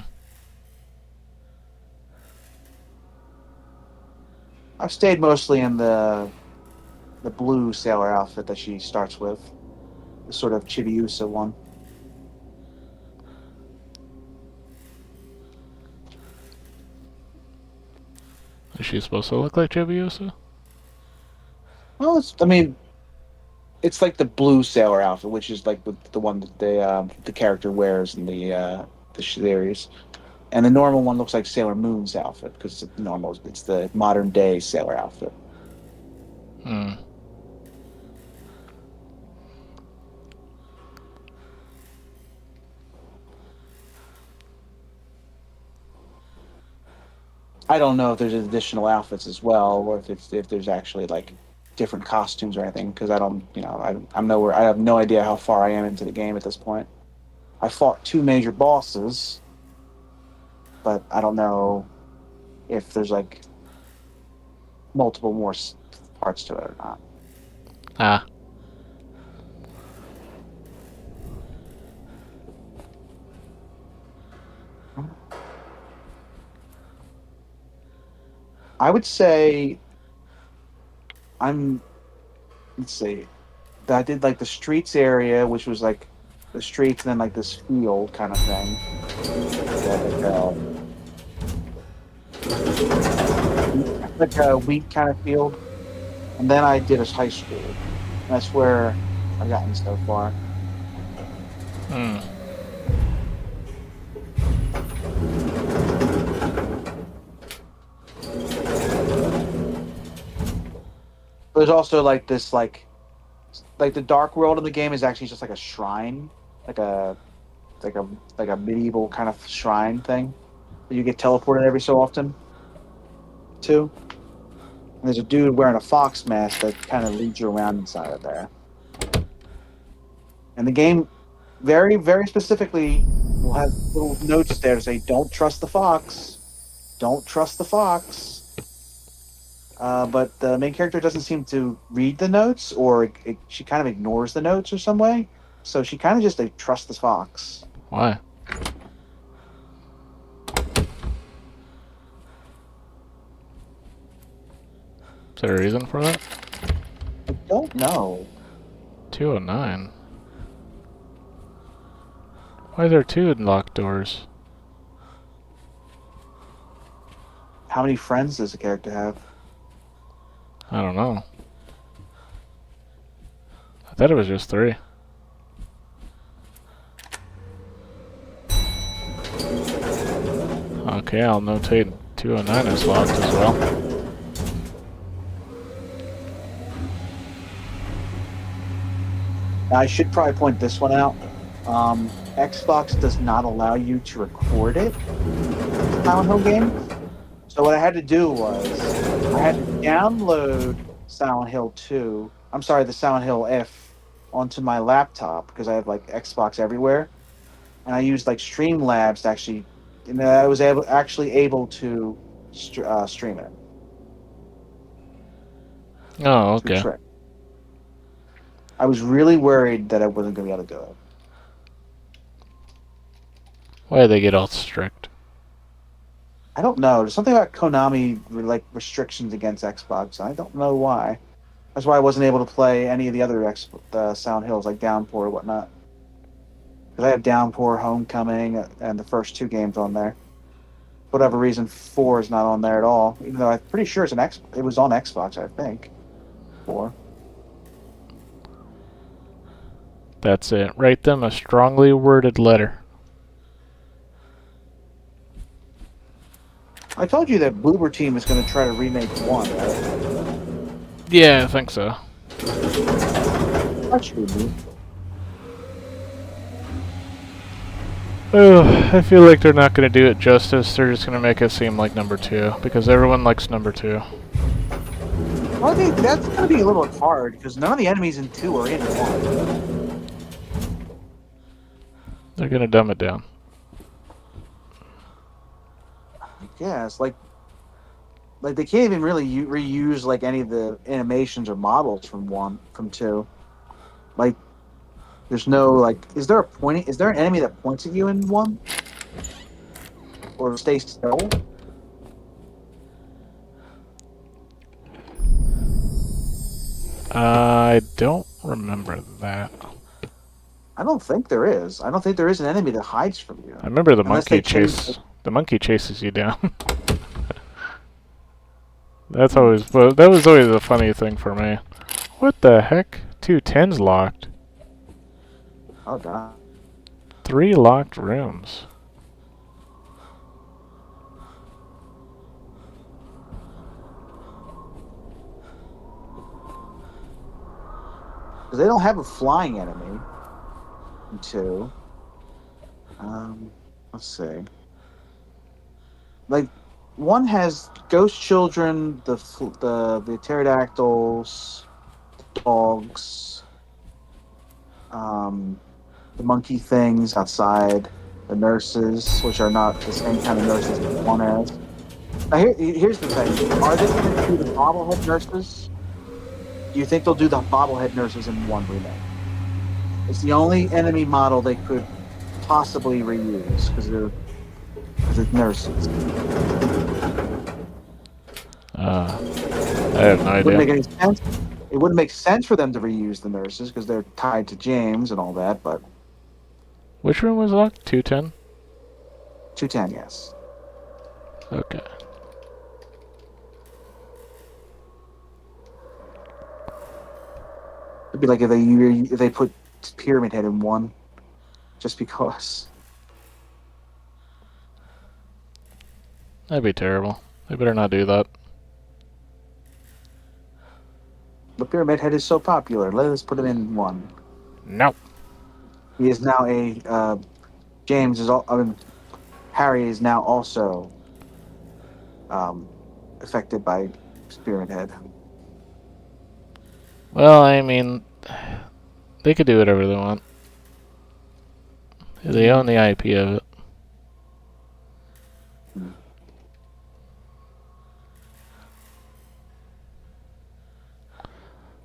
I've stayed mostly in the blue sailor outfit that she starts with, the sort of Chibiusa one. Is she supposed to look like Chibiusa? Well, I mean, it's like the blue sailor outfit, which is like the one that the character wears in the series. And the normal one looks like Sailor Moon's outfit because it's normal. It's the modern day sailor outfit. Hmm. I don't know if there's additional outfits as well, or if there's actually like different costumes or anything. Because I don't, I'm nowhere. I have no idea how far I am into the game at this point. I fought two major bosses, but I don't know if there's like multiple more parts to it or not. Ah. I would say I'm. Let's see. I did like the streets area, which was like the streets, and then like this field kind of thing. Like a wheat kind of field. And then I did a high school. That's where I've gotten so far. Hmm. There's also like this like the dark world of the game is actually just like a shrine, like a like a like a medieval kind of shrine thing that you get teleported every so often to. And there's a dude wearing a fox mask that kind of leads you around inside of there. And the game very, very specifically will have little notes there to say, "Don't trust the fox. Don't trust the fox." But the main character doesn't seem to read the notes, or she kind of ignores the notes or some way. So she kind of just like, trusts the fox. Why? Is there a reason for that? I don't know 209. Why are there two locked doors? how many friends does the character have. I don't know. I thought it was just 3. Okay, I'll notate 209 is locked as well. I should probably point this one out. Xbox does not allow you to record it. Silent Hill games. So what I had to do was I had to download Silent Hill 2. I'm sorry, the Silent Hill F onto my laptop because I have like Xbox everywhere, and I used like Streamlabs to actually, and I was able to stream it Oh, through okay. Trick. I was really worried that I wasn't going to be able to do it. Why did they get all strict? I don't know. There's something about Konami like restrictions against Xbox. I don't know why. That's why I wasn't able to play any of the other Silent Hills like Downpour or whatnot. Because I have Downpour, Homecoming, and the first two games on there. For whatever reason, 4 is not on there at all. Even though I'm pretty sure it was on Xbox. I think 4. That's it. Write them a strongly worded letter. I told you that Bloober Team is going to try to remake 1, right? Yeah, I think so. That should be. Oh, I feel like they're not going to do it justice. They're just going to make it seem like number 2 because everyone likes number 2. Well, I think that's going to be a little hard because none of the enemies in 2 are in 1. They're gonna dumb it down. I guess like they can't even really reuse like any of the animations or models from one from two. Like there's no like is there an enemy that points at you in one or stay still? I don't remember that. I don't think there is. I don't think there is an enemy that hides from I you remember the unless they monkey change. chase. The monkey chases you down. That's Hmm. always. Well, that was always a funny thing for me. What the heck? 210's locked. Oh god. 3 locked rooms. Because they don't have a flying enemy in two. Let's see. Like one has ghost children, the pterodactyls, dogs, um, the monkey things outside, the nurses, which are not the same kind of nurses that one has. Now here's the thing: are they going to do the bobblehead nurses? Do you think they'll do the bobblehead nurses in one remake? It's the only enemy model they could possibly reuse because it's nurses. I have no It wouldn't idea. make any sense. It wouldn't make sense for them to reuse the nurses because they're tied to James and all that. But Which room was locked? 210? 210, yes. Okay. It'd be like if they put Pyramid Head in one, just because. That'd be terrible. They better not do that. The Pyramid Head is so popular. Let us put him in one. No. He is now a James is all. I mean, Harry is now also um, affected by Pyramid Head. Well, I mean, they could do whatever they want. They own the IP of it.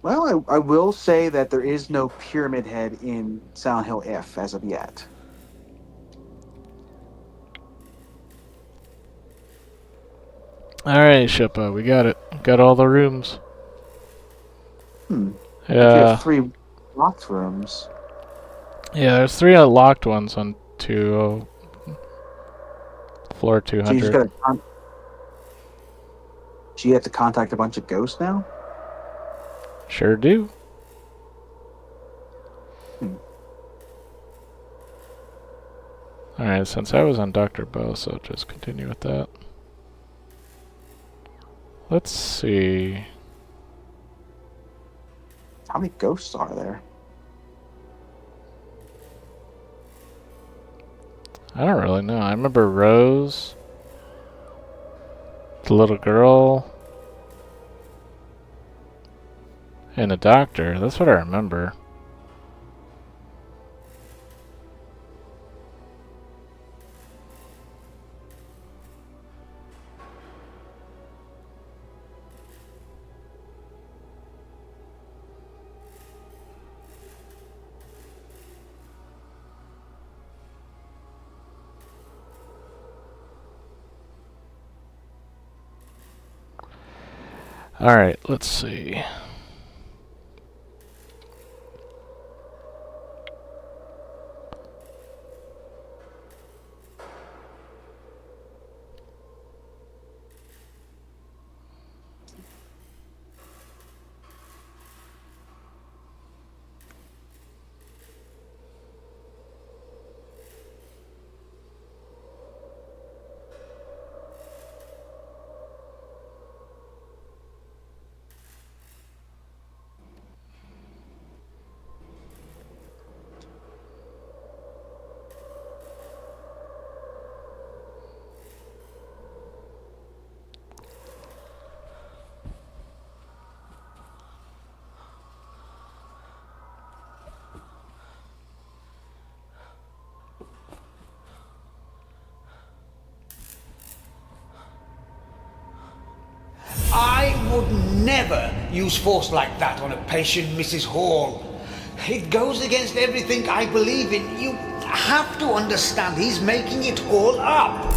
Well, I will say that there is no Pyramid Head in Silent Hill F as of yet. Alright, Shippa, we got it. Got all the rooms. But you have Yeah. three locked rooms. Yeah, there's 3 unlocked ones on floor So you just 200. got to. So you have to contact a bunch of ghosts now. Sure do. Hmm. Alright, since I was on Dr. Bose, I'll just continue with that. Let's see. How many ghosts are there? I don't really know. I remember Rose, the little girl, and the doctor. That's what I remember. Alright, let's see. never use force like that on a patient, Mrs. Hall. It goes against everything I believe in. You have to understand he's making it all up.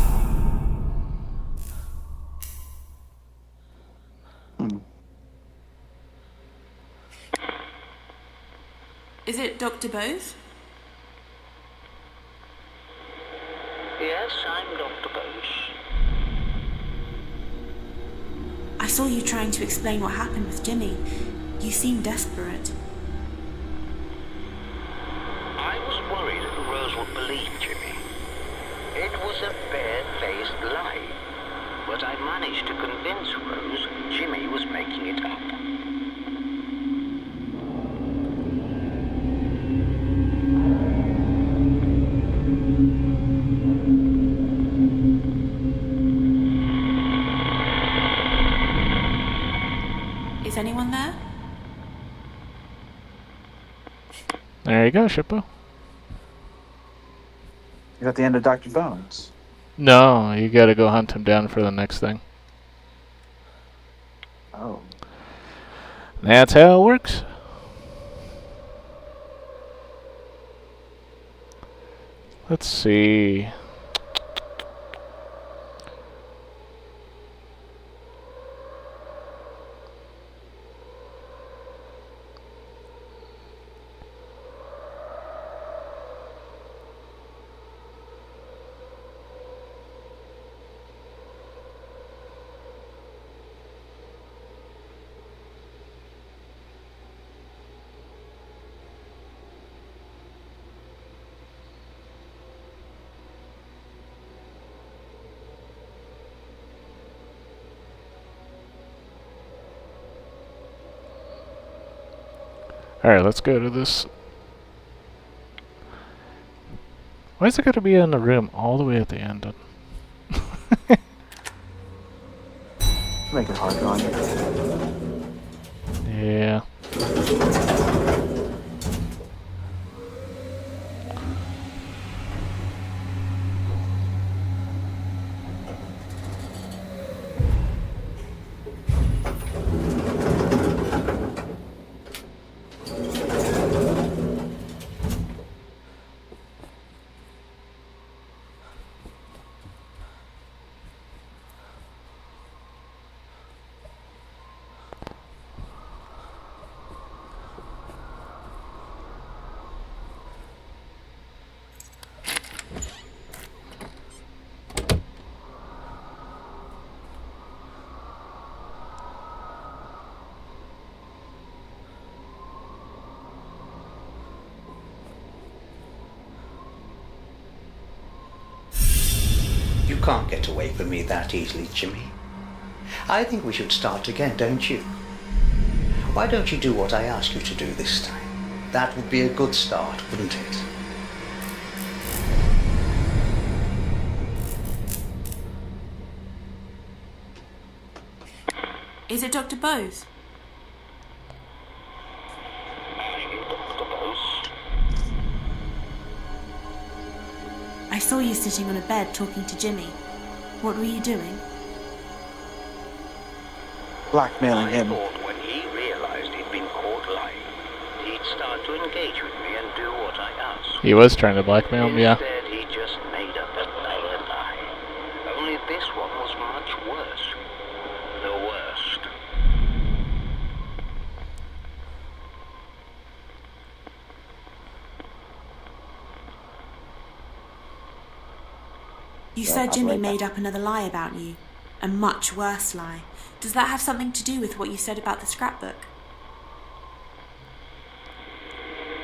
Is it Dr. Bose? Yes, I'm Dr. Bose. I saw you trying to explain what happened with Jimmy. You seem desperate. I was worried Rose would believe Jimmy. It was a bare-faced lie. But I managed to convince Rose Jimmy was making it up. Is anyone there? There you go, Shippo. Is that the end of Dr. Bones? No, you gotta go hunt him down for the next thing. Oh. That's how it works. Let's see. Alright, let's go to this. Why is it gotta be in the room all the way at the end? Make it hard on you. Yeah. You can't get away from me that easily, Jimmy. I think we should start again, don't you? Why don't you do what I ask you to do this time? That would be a good start, wouldn't it? Is it Dr. Bose? Dr. Bose? I saw you sitting on a bed talking to Jimmy. What were you doing? Blackmailing I him. thought when he realized he'd been caught lying, he'd start to engage with me and do what I asked. He was trying to blackmail him, yeah. Instead, he just made up another lie. Only this one was much worse. The worst. You Yeah, said I'll Jimmy write made that. up another lie about you. A much worse lie. Does that have something to do with what you said about the scrapbook?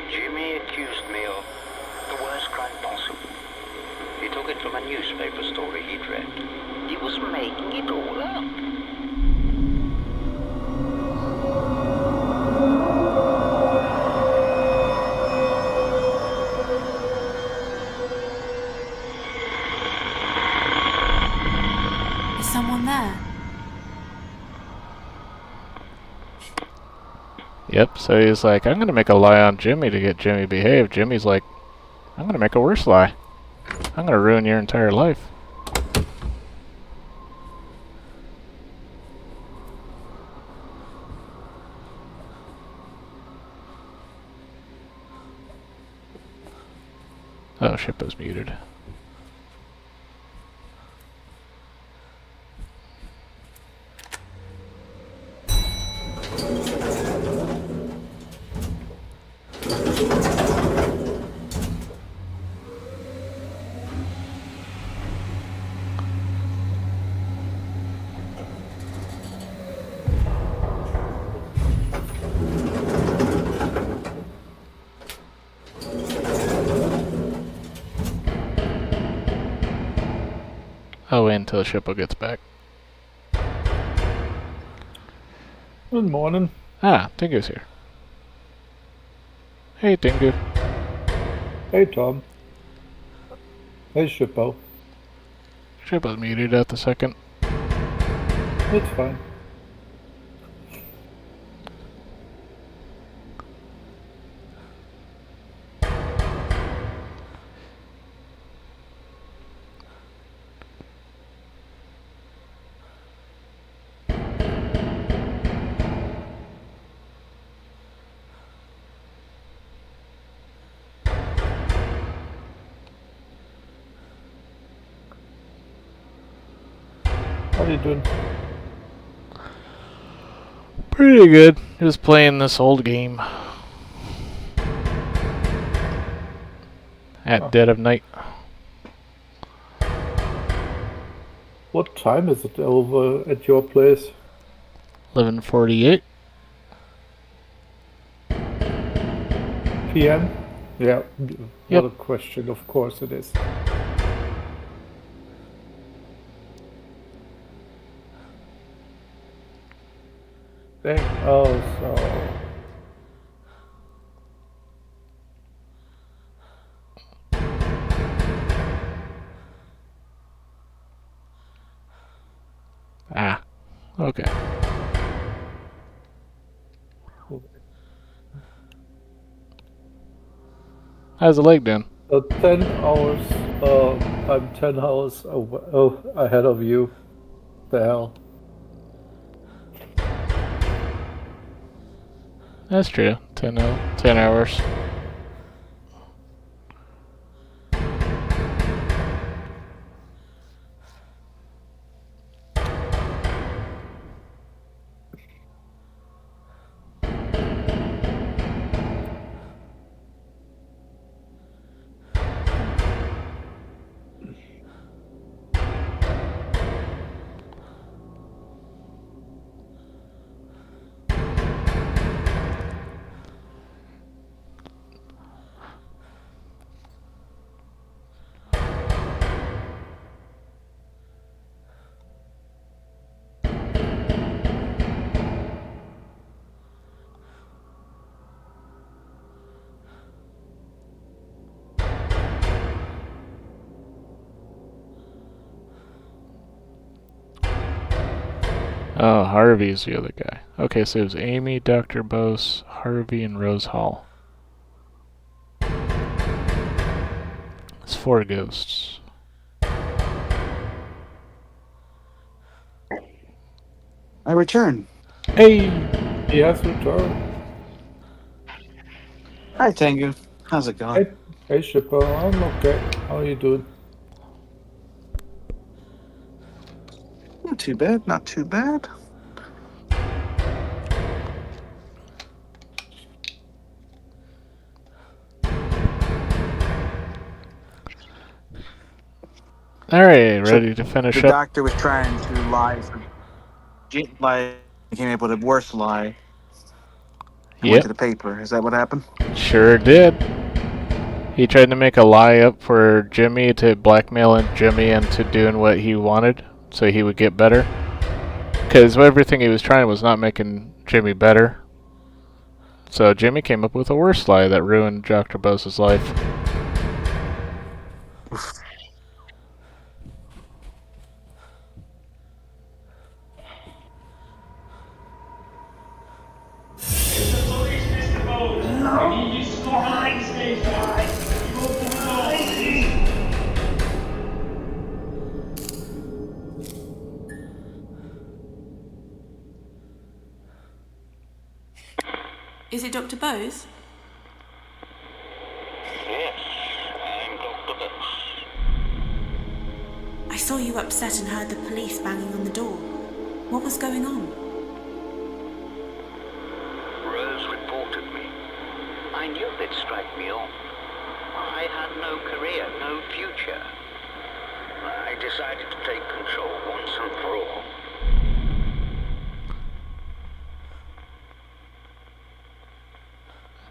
Jimmy accused me of the worst crime possible. He took it from a newspaper story he'd read. He was making it all up. Is someone there? Yep, so he's like, I'm gonna make a lie on Jimmy to get Jimmy behaved. Jimmy's like, I'm gonna make a worse lie. I'm gonna ruin your entire life. Oh, Shippo's muted. I'll wait until Shippo gets back. Good morning. Ah, Tingu's here. Hey, Tingu. Hey, Tom. Hey, Shippo. Shippo's muted at the second. It's fine. How you doing? Pretty good. Just playing this old game. At dead of night. What time is it over at your place? 11:48. PM? Yeah. Yep. What a question. Of course it is. Dang. Oh, so... Ah. Okay. How's the leg doing? 10 hours, I'm 10 hours ahead of you. The hell? That's true. 10 hours. Oh, Harvey's the other guy. Okay, so it was Amy, Dr. Bose, Harvey, and Rose Hall. It's 4 ghosts. I return. Hey! He has returned. Hi, Tengu. How's it going? Hey, Shippo. I'm okay. How are you doing? Not too bad. Not too bad. Alright, So ready to finish the up? doctor was trying to lie for lie. Came up with a worse lie and went Yep, to the paper. Is that what happened? sure did. He tried to make a lie up for Jimmy to blackmail Jimmy into doing what he wanted so he would get better. Because everything he was trying was not making Jimmy better. So Jimmy came up with a worse lie that ruined Dr. Bose's life. Is it Dr. Bose? Yes, I'm Dr. saw you upset and heard the police banging on the door. What was going on? Rose reported me. I knew they'd strike me off. I had no career, no future. I decided to take control once and for all.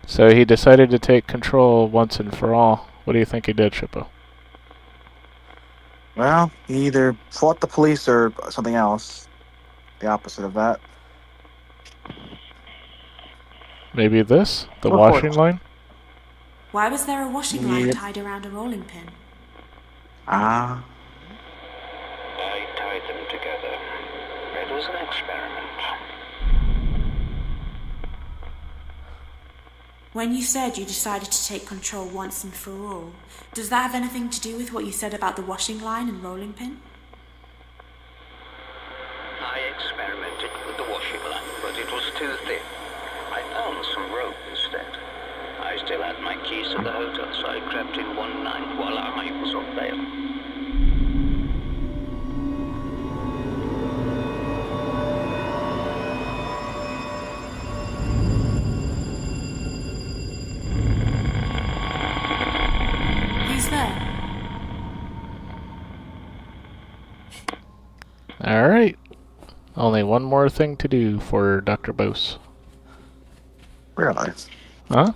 So he decided to take control once and for all. What do you think he did, Shippo? Well, he either fought the police or something else. The opposite of that. Maybe this? The Or washing fought. line? Why was there a washing line Yep. tied around a rolling pin? Ah. I tied them together. It was an experiment. When you said you decided to take control once and for all, does that have anything to do with what you said about the washing line and rolling pin? I experimented with the washing line, but it was too thin. I found some rope instead. I still had my keys to the hotel, so I crept in one night while I was on bail. Who's there? Alright. Only one more thing to do for Dr. Bose. Really? Huh?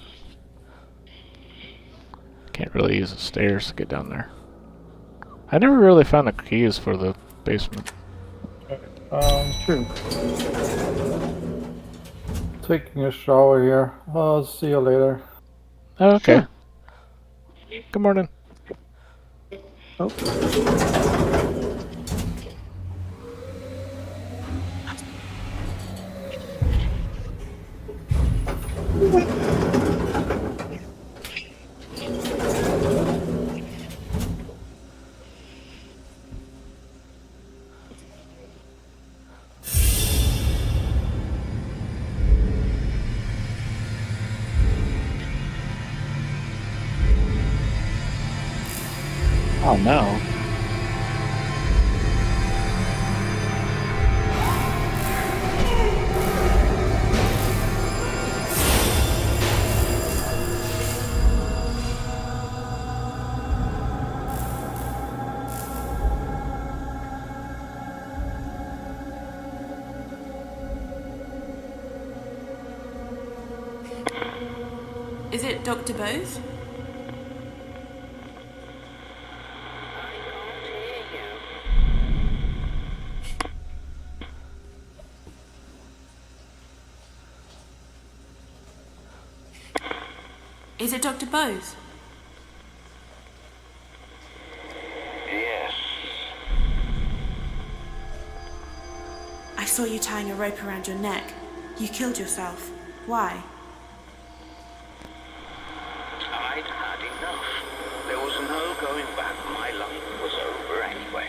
Can't really use the stairs to get down there. I never really found the keys for the basement. True. Taking a shower here. I'll see you later. Oh, okay. Good morning. Oh no. Is it Dr. Bose? Is it Dr. Bose? Yes. I saw you tying a rope around your neck. You killed yourself. Why? I'd had enough. There was no going back. My life was over anyway.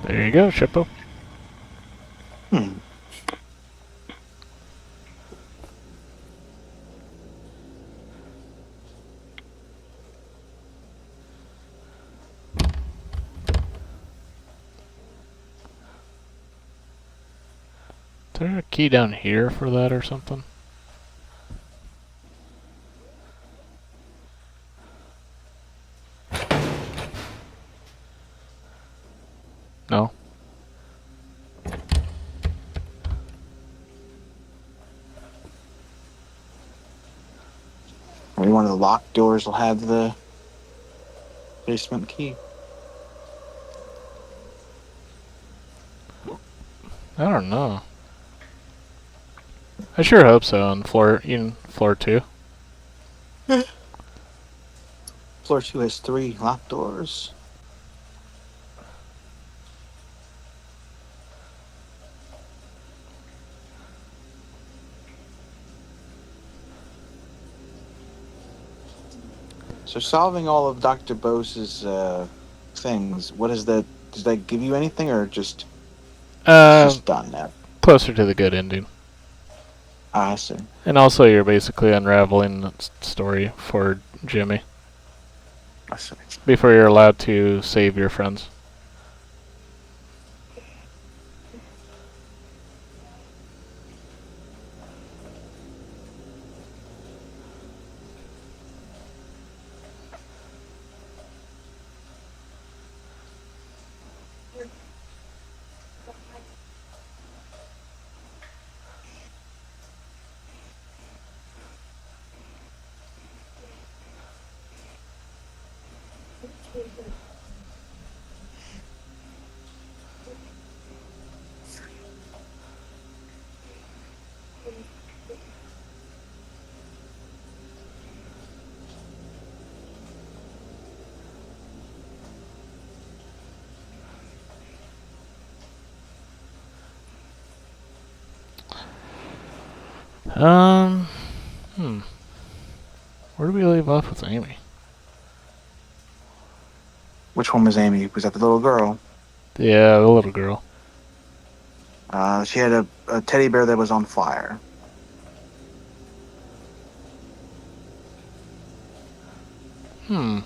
There you go, Shippo. Hmm. Is there a key down here for that or something? No? Maybe one of the locked doors will have the basement key. I don't know. I sure hope so on floor 2. Floor 2 has 3 locked doors. So solving all of Dr. Bose's things, what is that? Does that give you anything, or just it's Uh, just done now? closer to the good ending. I see. And also, you're basically unraveling the story for Jimmy I see. before you're allowed to save your friends. Um, hmm. Where do we leave off with Amy? Which one was Amy? Was that the little girl? Yeah, the little girl. She had a teddy bear that was on fire. Hmm.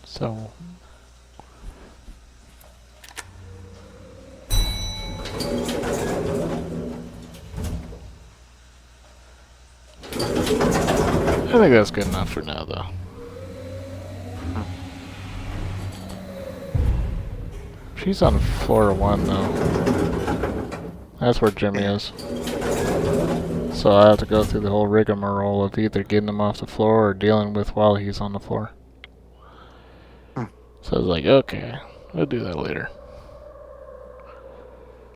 So, I think that's good enough for now, though. She's on floor 1, though. That's where Jimmy Yeah. is. So I have to go through the whole rigmarole of either getting him off the floor or dealing with while he's on the floor. Hmm. So I was like, okay, we'll do that later.